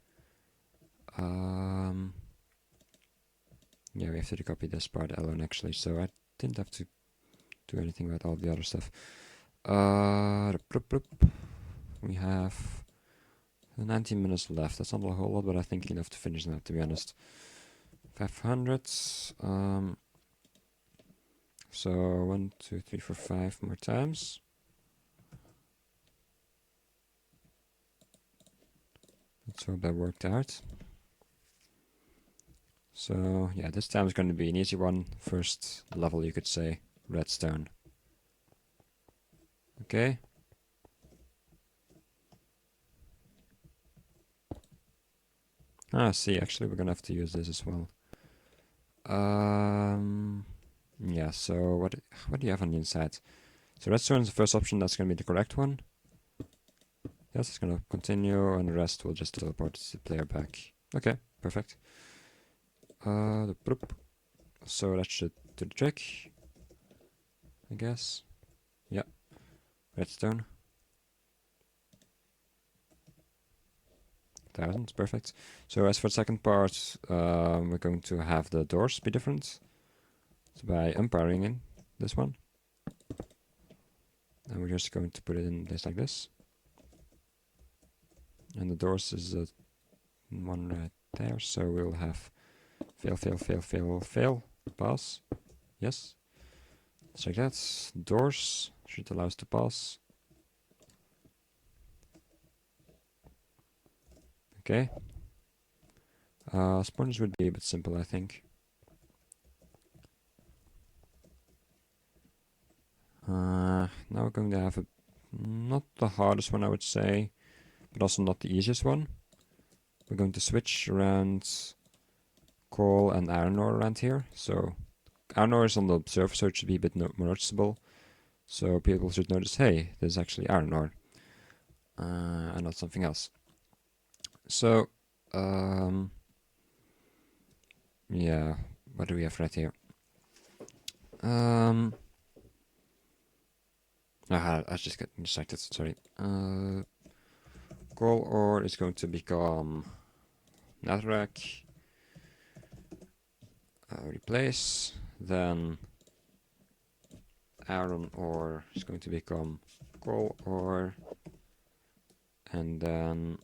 [SPEAKER 1] Yeah, we have to copy this part alone actually, so I didn't have to do anything about all the other stuff. We have 19 minutes left. That's not a whole lot, but I think enough to finish that, to be honest. 500. So 1, 2, 3, 4, 5 more times. Let's hope that worked out. So yeah, this time is going to be an easy one. First level, you could say, redstone. Okay. Ah, see, actually we're gonna have to use this as well. Yeah, so what do you have on the inside? So redstone is the first option, that's gonna be the correct one. Yes, it's gonna continue, and the rest will just teleport the player back. Okay, perfect. So that should do the trick, I guess. Yeah, redstone. 1000, perfect. So as for the second part, we're going to have the doors be different. So by umpiring in this one. And we're just going to put it in place like this. And the doors is one right there, so we'll have fail, fail, fail, fail, fail, pass. Yes. Check that. Doors should allow us to pass. Okay. Sponges would be a bit simple, I think. Now we're going to have not the hardest one, I would say, but also not the easiest one. We're going to switch around coal and iron ore around here. So iron ore is on the surface, so it should be a bit more noticeable. So people should notice, hey, there's actually iron ore, and not something else. So, yeah, what do we have right here? I just got distracted, sorry. Coal ore is going to become netherrack. Replace. Then iron ore is going to become coal ore. And then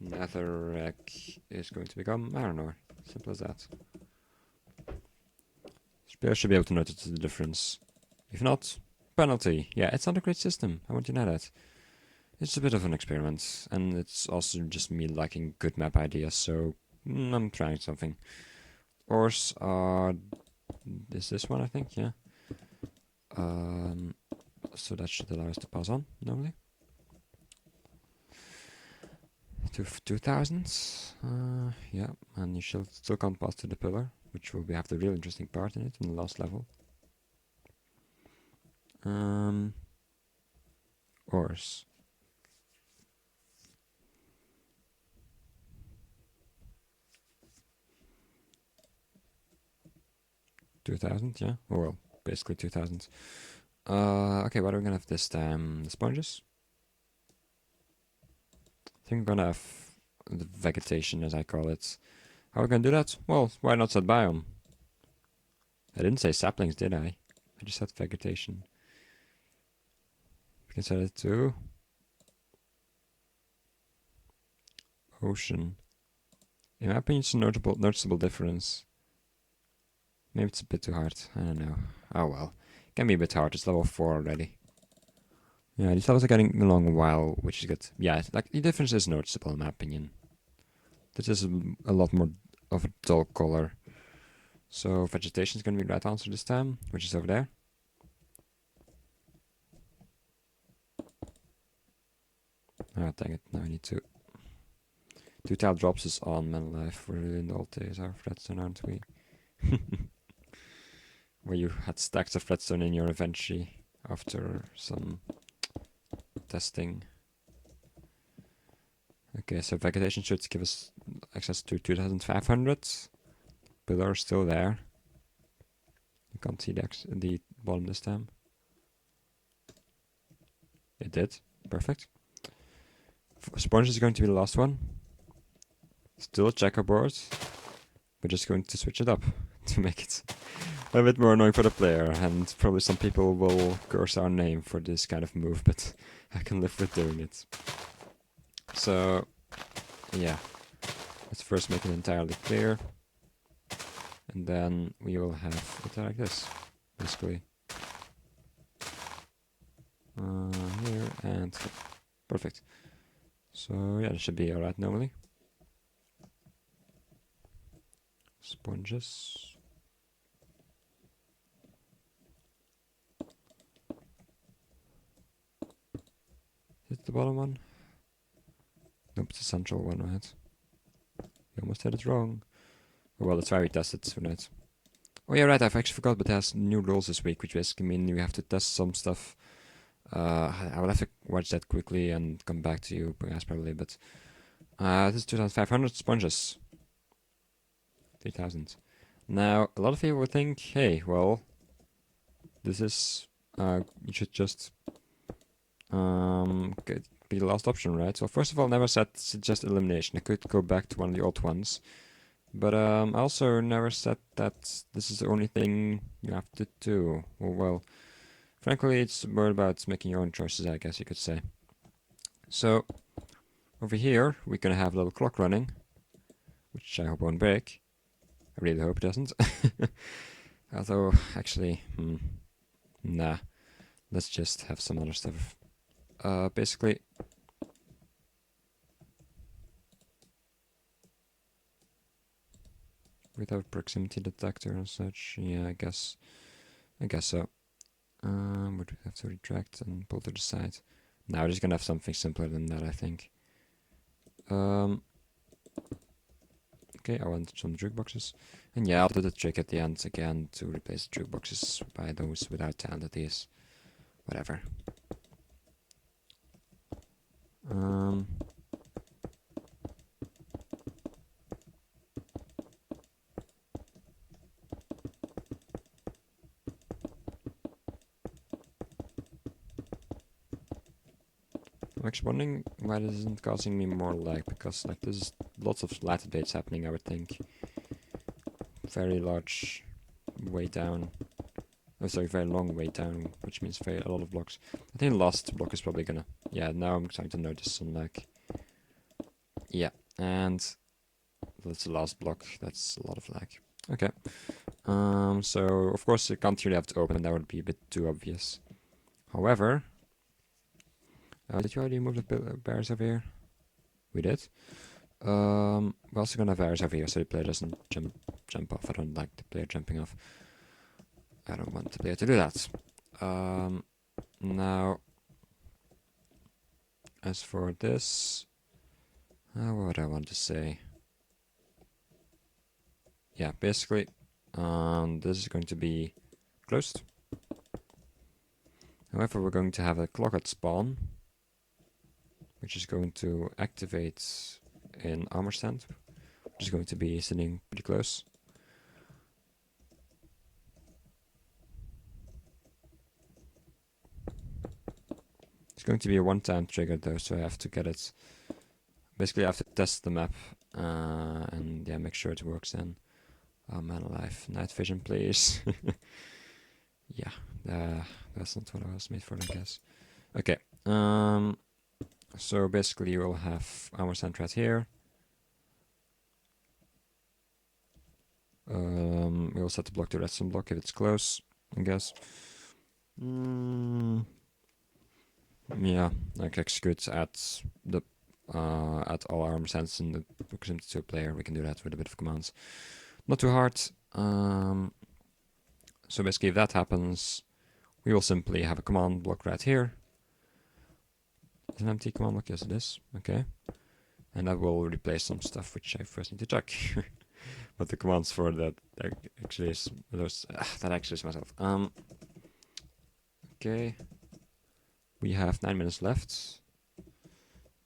[SPEAKER 1] netherrack is going to become iron ore. Simple as that. You should be able to notice the difference. If not, penalty. Yeah, it's not a great system, I want you to know that. It's a bit of an experiment, and it's also just me liking good map ideas, so I'm trying something. Ores are... is this one, I think, yeah. So that should allow us to pass on, normally. To 2000, yeah, and you still can't pass to the pillar, which will have the real interesting part in it, in the last level. Ores. 2000, yeah? Well, basically 2000. Okay, what are we gonna have this time? The sponges? I think we're gonna have the vegetation, as I call it. How are we gonna do that? Well, why not set biome? I didn't say saplings, did I? I just said vegetation. We can set it to... ocean. In my opinion, it's a noticeable difference. Maybe it's a bit too hard. I don't know. Oh well. It can be a bit hard. It's level 4 already. Yeah, these levels are getting along well, which is good. Yeah, like the difference is noticeable in my opinion. This is a lot more of a dull color. So vegetation is going to be the right answer this time, which is over there. Oh, dang it. Now I need to... 2 tile drops is on Man Life. We're really in the old days of redstone, aren't we? Where you had stacks of redstone in your inventory after some testing. Okay, so vegetation should give us access to 2500. Pillars are still there. You can't see the bottom this time. It did. Perfect. Sponge is going to be the last one. Still a checkerboard. We're just going to switch it up to make it a bit more annoying for the player, and probably some people will curse our name for this kind of move, but I can live with doing it. So, yeah. Let's first make it entirely clear. And then we will have it like this, basically. Here and perfect. So yeah, it should be alright normally. Sponges. Is it the bottom one? Nope, it's the central one, right? You almost had it wrong. Oh, well, that's why we tested tonight. Oh yeah, right, I've actually forgot, but it has new rules this week, which basically mean you have to test some stuff. I will have to watch that quickly and come back to you, perhaps probably, but this is 2,500 sponges. 3,000. Now, a lot of people would think, hey, well, this is, you should just be the last option, right? So first of all, never said suggest elimination. I could go back to one of the old ones. But I also never said that this is the only thing you have to do. Well, frankly, it's more about making your own choices, I guess you could say. So, over here, we're gonna have a little clock running, which I hope won't break. I really hope it doesn't. Although, actually, nah. Let's just have some other stuff. Basically, without proximity detector and such, yeah, I guess so. Would we have to retract and pull to the side? Now we're just gonna have something simpler than that, I think. Okay, I want some jukeboxes. And yeah, I'll do the trick at the end again to replace the jukeboxes by those without entities. Whatever. I'm actually wondering why this isn't causing me more lag, because like there's lots of lattice dates happening, I would think. Very large way down. Oh, sorry, very long way down, which means a lot of blocks. I think the last block is probably gonna... Yeah, now I'm starting to notice some lag. Yeah, and that's the last block. That's a lot of lag. Okay. So, of course, you can't really have to open, that would be a bit too obvious. However... did you already move the barriers over here? We did. We're also gonna have barriers over here so the player doesn't jump off. I don't like the player jumping off. I don't want the player to do that. Now, as for this, what would I want to say? Yeah, basically, this is going to be closed. However, we're going to have a clock at spawn, which is going to activate in armor stand, which is going to be sitting pretty close. It's going to be a one-time trigger though, so I have to get it. Basically, I have to test the map and yeah, make sure it works then. Oh man alive, night vision please. Yeah, that's not what I was made for, I guess. Okay, so basically you will have armor stand right here. We will set the block to redstone block if it's close, I guess. Yeah, like execute at the at all armor stands in the proximity to a player. We can do that with a bit of commands. Not too hard. So basically if that happens, we will simply have a command block right here. Is an empty command block? Yes it is. Okay. And that will replace some stuff which I first need to check. But the commands for that actually is those that actually is myself. Okay. We have 9 minutes left.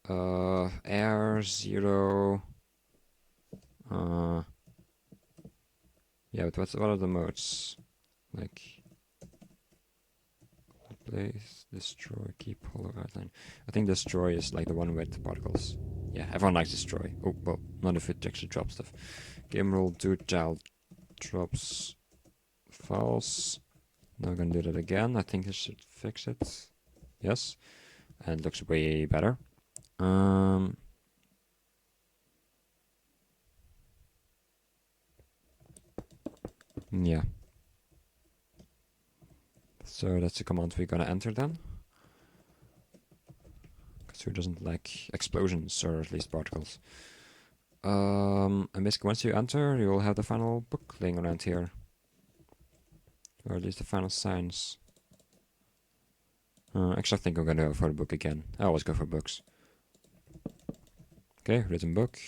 [SPEAKER 1] Air 0. Yeah, but what are the modes? Like place, destroy, keep, hollow outline. I think destroy is like the one with particles. Yeah, everyone likes destroy. Oh, well, not if it actually drops stuff. Game rule do child drops false. Now I'm gonna do that again. I think this should fix it. Yes, and it looks way better. Yeah. So that's the command we're gonna enter then. So it doesn't like explosions, or at least particles. And basically once you enter, you will have the final book laying around here. Or at least the final signs. Actually, I think I'm gonna go for the book again. I always go for books. Okay, written book.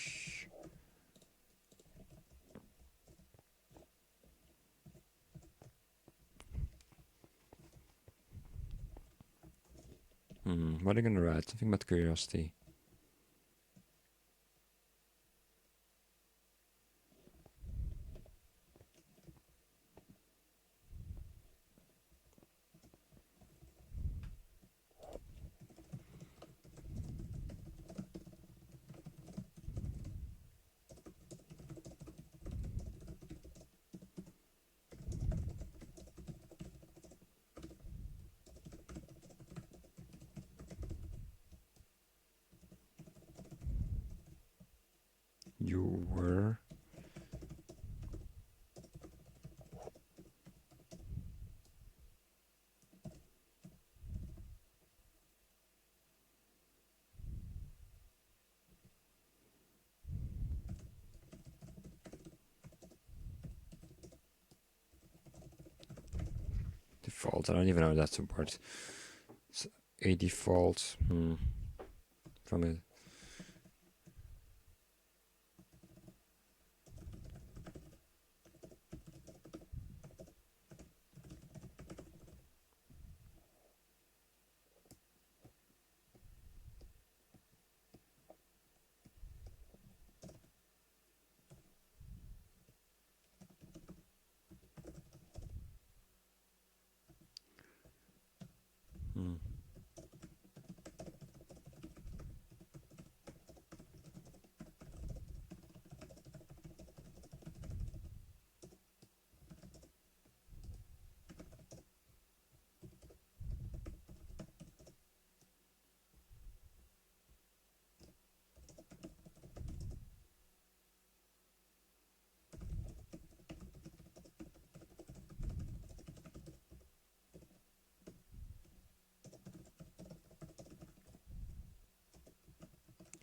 [SPEAKER 1] What are you gonna write? Something about curiosity. You were. Default. I don't even know if that's a word. It's a default. From it.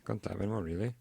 [SPEAKER 1] Can't type anymore, really.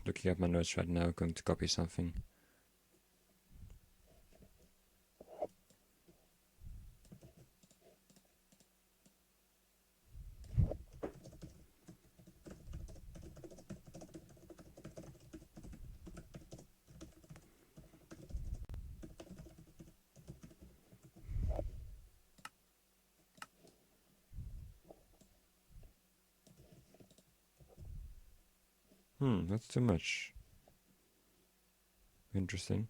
[SPEAKER 1] Looking at my notes right now, going to copy something. That's too much. Interesting.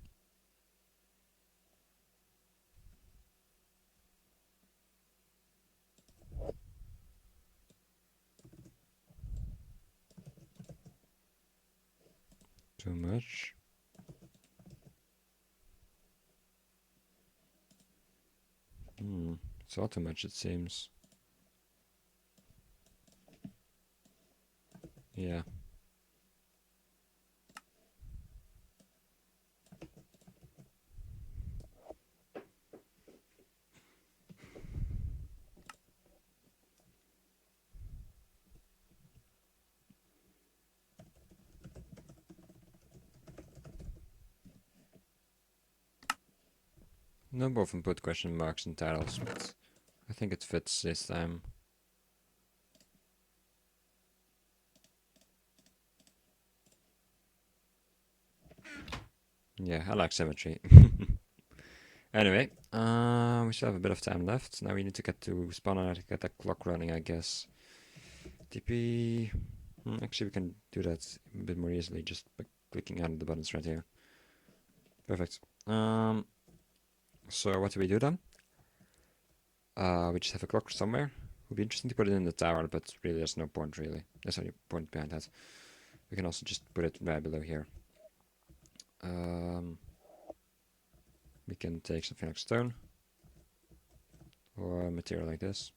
[SPEAKER 1] Too much. It's all too much, it seems. Yeah. Number of them put question marks in titles, but I think it fits this time. Yeah, I like symmetry. Anyway, we still have a bit of time left. Now we need to get to spawner to get that clock running, I guess. TP... actually, we can do that a bit more easily just by clicking on the buttons right here. Perfect. So what do we do then? We just have a clock somewhere. Would be interesting to put it in the tower, but really there's no point really. There's any point behind that. We can also just put it right below here. We can take something like stone or material like this.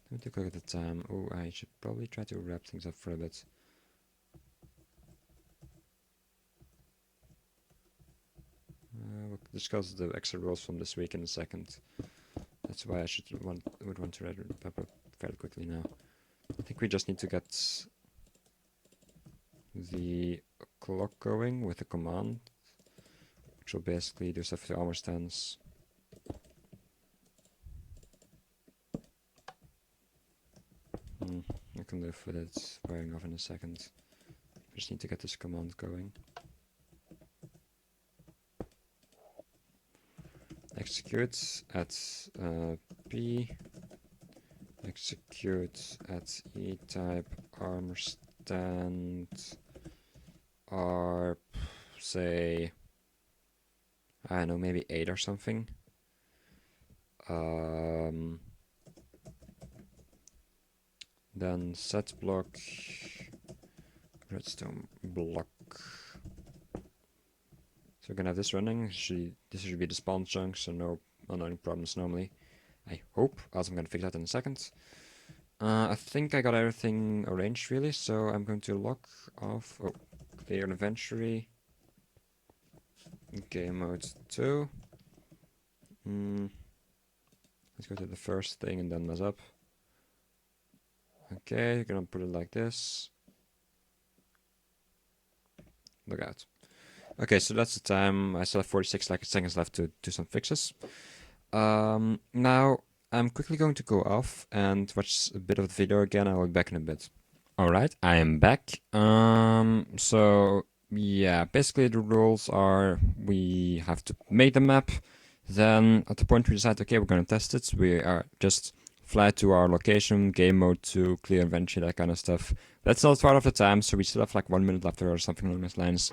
[SPEAKER 1] Let me take a look at the time. Oh, I should probably try to wrap things up for a bit. We'll discuss the extra rules from this week in a second. That's why I would want to wrap up fairly quickly now. I think we just need to get the clock going with a command, which will basically do stuff with the armor stands. I can live with it wearing off in a second. I just need to get this command going. Execute at P. Execute at E type armor stand R, say, I don't know, maybe 8 or something. Then set block redstone block. So we're gonna have this running. This should be the spawn chunk, so no annoying problems normally. I hope. Also, I'm gonna fix that in a second. I think I got everything arranged really, so I'm going to lock off. Oh, clear inventory. Game mode 2. Let's go to the first thing and then mess up. Okay, gonna put it like this. Look out. Okay, so that's the time. I still have 46 seconds left to do some fixes. Now, I'm quickly going to go off and watch a bit of the video again. I will be back in a bit. Alright, I am back. So, yeah, basically the rules are we have to make the map. Then, at the point we decide, okay, we're going to test it, we are just fly to our location, game mode 2, clear inventory, that kind of stuff. That's all part of the time, so we still have like 1 minute left or something along those lines.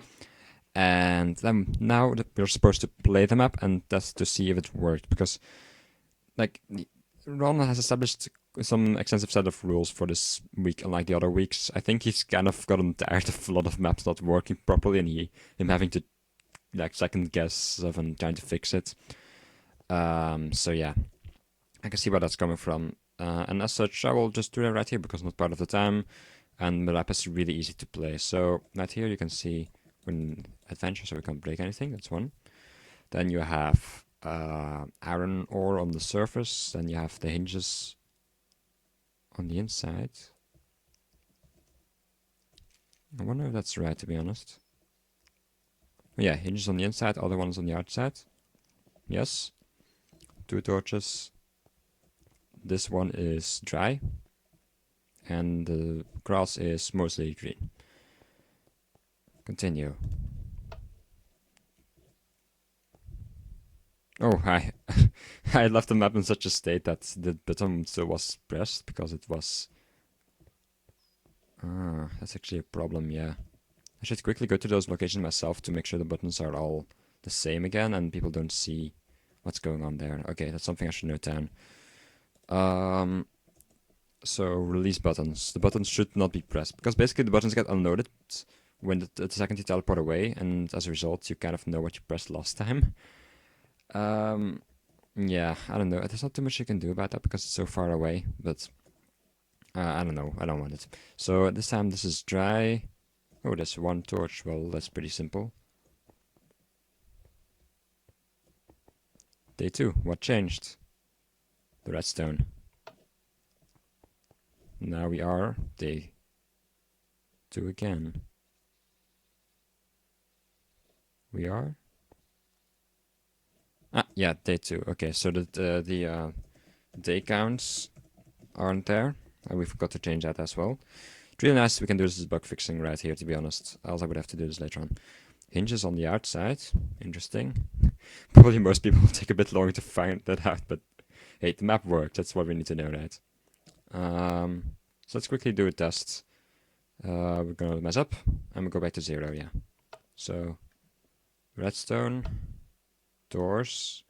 [SPEAKER 1] And then now we're supposed to play the map and test to see if it worked, because like Ron has established some extensive set of rules for this week, unlike the other weeks. I think he's kind of gotten tired of a lot of maps not working properly and him having to like second guess stuff and trying to fix it. So yeah, I can see where that's coming from. And as such, I will just do that right here because it's not part of the time, and the map is really easy to play. So right here you can see when adventure, so we can't break anything. That's one. Then you have iron ore on the surface. Then you have the hinges on the inside. I wonder if that's right, to be honest. Yeah, hinges on the inside, other ones on the outside. Yes. 2 torches. This one is dry. And the grass is mostly green. Continue. Oh, I left the map in such a state that the button still was pressed because it was... that's actually a problem, yeah. I should quickly go to those locations myself to make sure the buttons are all the same again and people don't see what's going on there. Okay, that's something I should note down. So, release buttons. The buttons should not be pressed, because basically the buttons get unloaded when the second you teleport away, and as a result you kind of know what you pressed last time. Yeah, I don't know. There's not too much you can do about that because it's so far away, but I don't know. I don't want it. So this time this is dry. Oh, there's one torch. Well, that's pretty simple. Day 2. What changed? The redstone. Now we are day 2 again. We are? Ah, yeah, day 2. Okay, so the day counts aren't there. And we forgot to change that as well. It's really nice we can do this as bug fixing right here, to be honest. Else I would have to do this later on. Hinges on the outside. Interesting. Probably most people will take a bit longer to find that out, but hey, the map worked. That's what we need to know, right? So let's quickly do a test. We're gonna mess up, and we'll go back to 0, yeah. So, redstone, doors,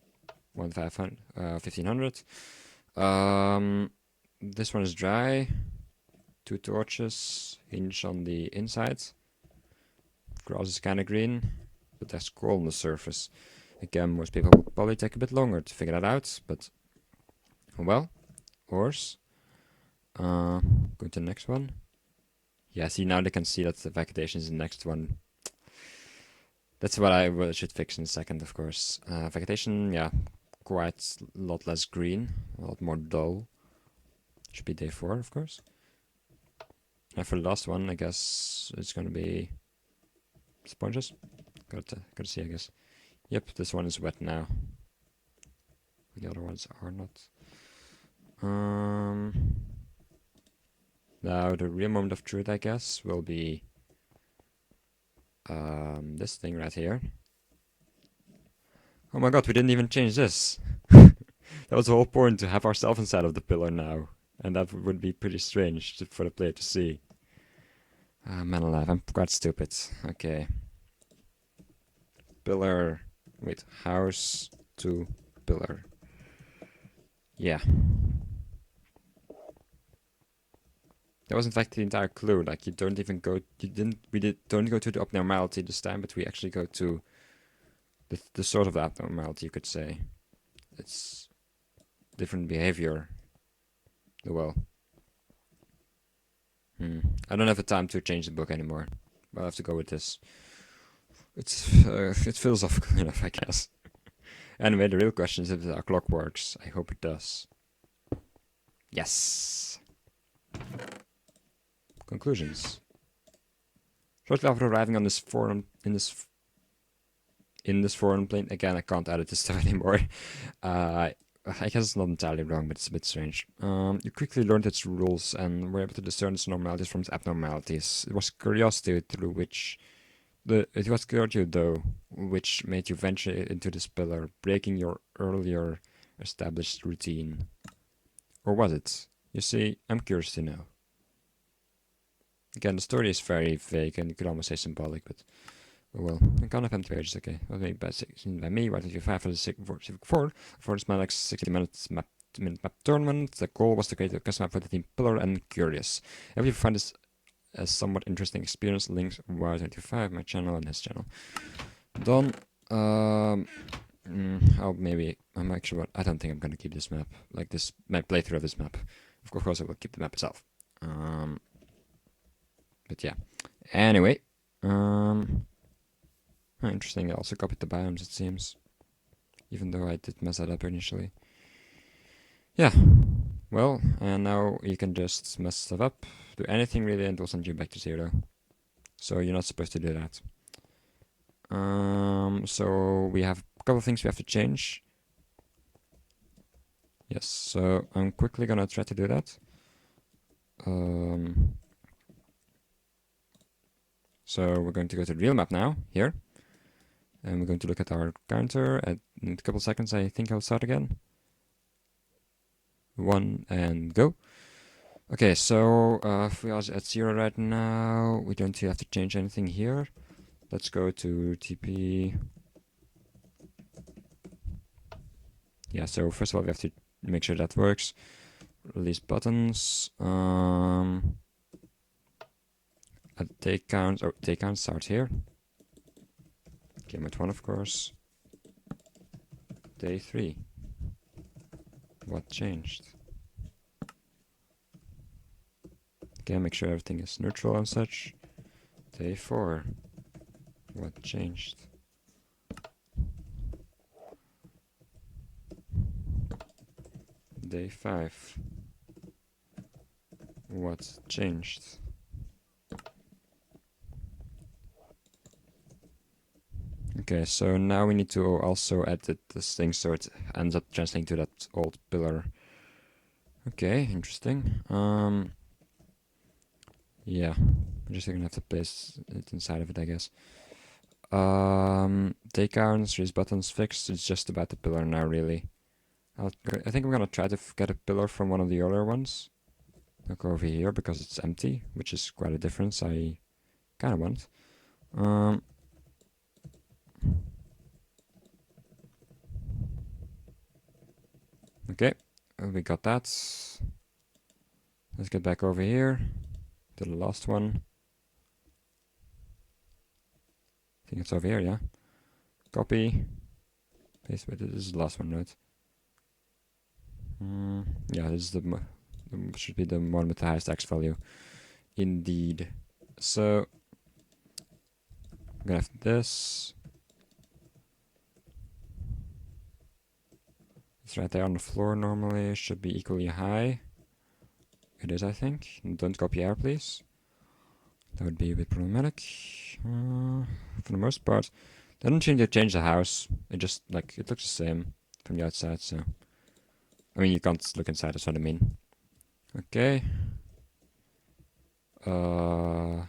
[SPEAKER 1] 1500. This one is dry. 2 torches, hinge on the inside. Grass is kind of green, but there's coal on the surface. Again, most people will probably take a bit longer to figure that out, but well, ores. Go to the next one. Yeah, see, now they can see that the vegetation is the next one. That's what I should fix in a second, of course. Vegetation, yeah, quite a lot less green, a lot more dull. Should be day 4, of course. And for the last one, I guess it's gonna be sponges. Gotta see, I guess. Yep, this one is wet now. The other ones are not. Now the real moment of truth, I guess, will be this thing right here. Oh my god, we didn't even change this. That was the whole point, to have ourselves inside of the pillar now. And that would be pretty strange for the player to see. Man alive, I'm quite stupid. Okay. Pillar. Wait, house to pillar. Yeah. That was in fact the entire clue. Like, you don't even go. Don't go to the abnormality this time, but we actually go to the sort of abnormality, you could say. It's different behavior. Well. I don't have the time to change the book anymore. I'll have to go with this. It's philosophical enough, I guess. Anyway, the real question is if our clock works. I hope it does. Yes. Conclusions. Shortly after arriving on this forum, in this forum plane, again, I can't edit this stuff anymore. I guess it's not entirely wrong, but it's a bit strange. You quickly learned its rules and were able to discern its normalities from its abnormalities. It was curiosity though, which made you venture into this pillar, breaking your earlier established routine. Or was it? You see, I'm curious to know. Again, the story is very vague and you could almost say symbolic, but well, I can't have empty pages, okay. Well, made by me, right into 5 for the Civic 4 for Rsmalec's 60 minute map tournament. The goal was to create a custom map for the team Pillar and Curious. If you find this a somewhat interesting experience, links Y25, my channel and his channel. Done. I'm actually, I don't think I'm gonna keep this map, like this, my playthrough of this map. Of course I will keep the map itself. But yeah. Anyway. Interesting, I also copied the biomes, it seems. Even though I did mess that up initially. Yeah. Well, and now you can just mess stuff up, do anything really, and it will send you back to 0. So you're not supposed to do that. So we have a couple of things we have to change. Yes, so I'm quickly gonna try to do that. So we're going to go to the real map now, here. And we're going to look at our counter. In a couple seconds, I think I'll start again. 1 and go. Okay, so if we are at 0 right now, we don't have to change anything here. Let's go to TP. Yeah, so first of all, we have to make sure that works. Release buttons. Take count. Oh, take count starts here. Game at 1, of course. Day 3. What changed? Okay, make sure everything is neutral and such. Day 4. What changed? Day 5. What changed? Okay, so now we need to also edit this thing so it ends up translating to that old pillar. Okay, interesting. Yeah, we're just gonna have to place it inside of it, I guess. Day counts, raise buttons fixed. It's just about the pillar now, really. I think I'm gonna try to get a pillar from one of the earlier ones. I'll go over here because it's empty, which is quite a difference I kind of want. Okay, we got that. Let's get back over here to the last one. I think it's over here, yeah. Copy. Paste. Wait, this is the last one, right? Yeah, this is should be the one with the highest X value. Indeed. So I'm gonna have this. It's right there on the floor normally. It should be equally high. It is, I think. Don't copy error, please. That would be a bit problematic. For the most part, they don't change the house. It just it looks the same from the outside. So I mean, you can't look inside. That's what I mean. Okay. 2000.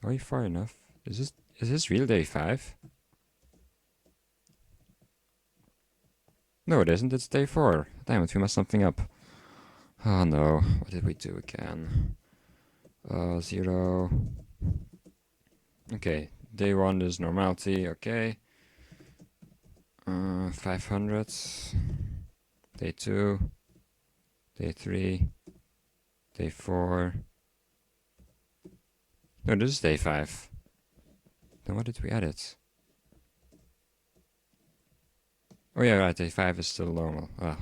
[SPEAKER 1] Are you far enough? Is this real day 5? No, it isn't. It's day 4. Damn it, we messed something up. Oh no, what did we do again? 0. Okay, day 1 is normality, okay. 500. Day 2. Day 3. Day 4. No, this is day 5. Then what did we edit? Oh yeah, right, day 5 is still normal. Ugh.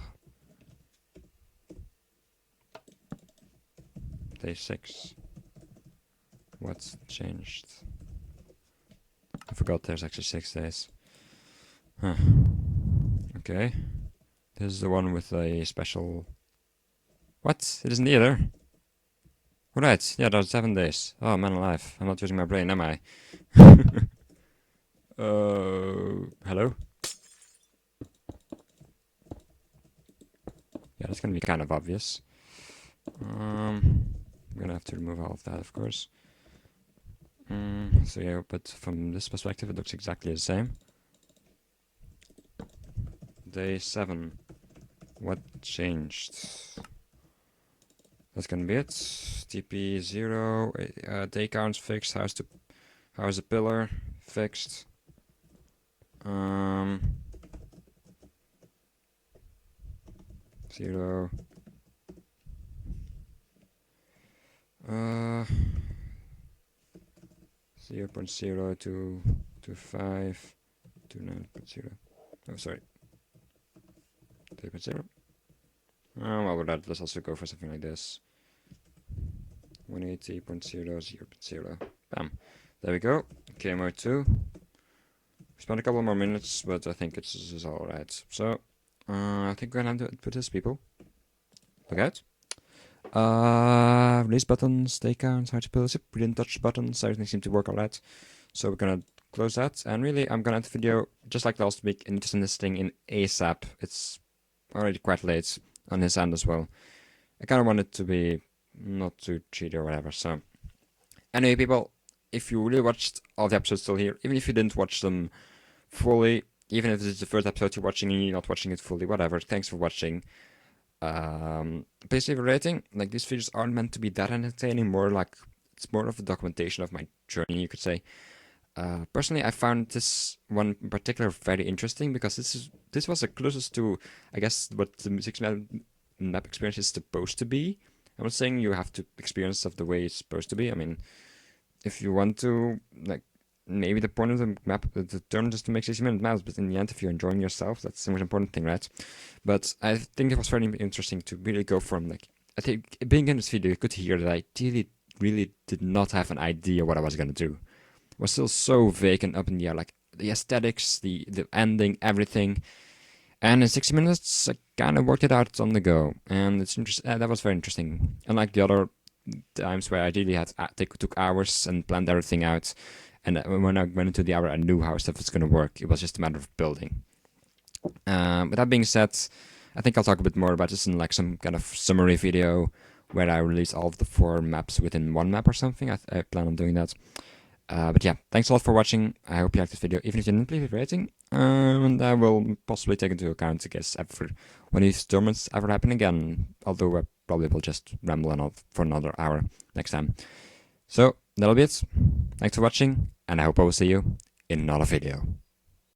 [SPEAKER 1] Day 6. What's changed? I forgot there's actually 6 days. Huh. Okay. This is the one with a special... What? It isn't either. Right, yeah, that's 7 days. Oh, man alive. I'm not using my brain, am I? Hello? Yeah, that's gonna be kind of obvious. I'm gonna have to remove all of that, of course. So yeah, but from this perspective, it looks exactly the same. Day 7. What changed? That's gonna be it. TP 0. Day counts fixed. How's the pillar fixed? 0. 0.0 to 5 to 9.0. Oh, sorry. 3.0. Well, with that, let's also go for something like this. 180.0, 0.0. Bam. There we go. KMO 2. We spent a couple more minutes, but I think this is alright. So, I think we're gonna have to put this, people. Look out. Release buttons, day counts, hard to pull. We didn't touch buttons, everything seemed to work alright. So we're gonna close that, and really, I'm gonna end the video just like last week and just in this thing in ASAP. It's already quite late on his end as well. I kind of want it to be not too cheaty or whatever. So, anyway, people, if you really watched all the episodes still here, even if you didn't watch them fully, even if this is the first episode you're watching and you're not watching it fully, whatever, thanks for watching. Please leave a rating. Like, these videos aren't meant to be that entertaining, more like it's more of a documentation of my journey, you could say. Personally, I found this one in particular very interesting because this was the closest to, I guess, what the music map experience is supposed to be. I'm not saying you have to experience stuff the way it's supposed to be. I mean, if you want to, like, maybe the point of the map, the tournament is to make 60-minute maps, but in the end, if you're enjoying yourself, that's the most important thing, right? But I think it was very interesting to really go from, like, I think being in this video, you could hear that I really did not have an idea what I was gonna do. It was still so vague and up in the air, like the aesthetics, the ending, everything. And in 60 minutes, I kind of worked it out on the go, and it's that was very interesting. Unlike the other times where I really took hours and planned everything out, and when I went into the hour, I knew how stuff was gonna work. It was just a matter of building. With that being said, I think I'll talk a bit more about this in like some kind of summary video where I release all of the 4 maps within one map or something. I plan on doing that. But yeah, thanks a lot for watching. I hope you liked this video. Even if you didn't, leave a rating. And I will possibly take into account, I guess, ever when these tournaments ever happen again. Although I probably will just ramble on for another hour next time. So, that'll be it. Thanks for watching, and I hope I will see you in another video.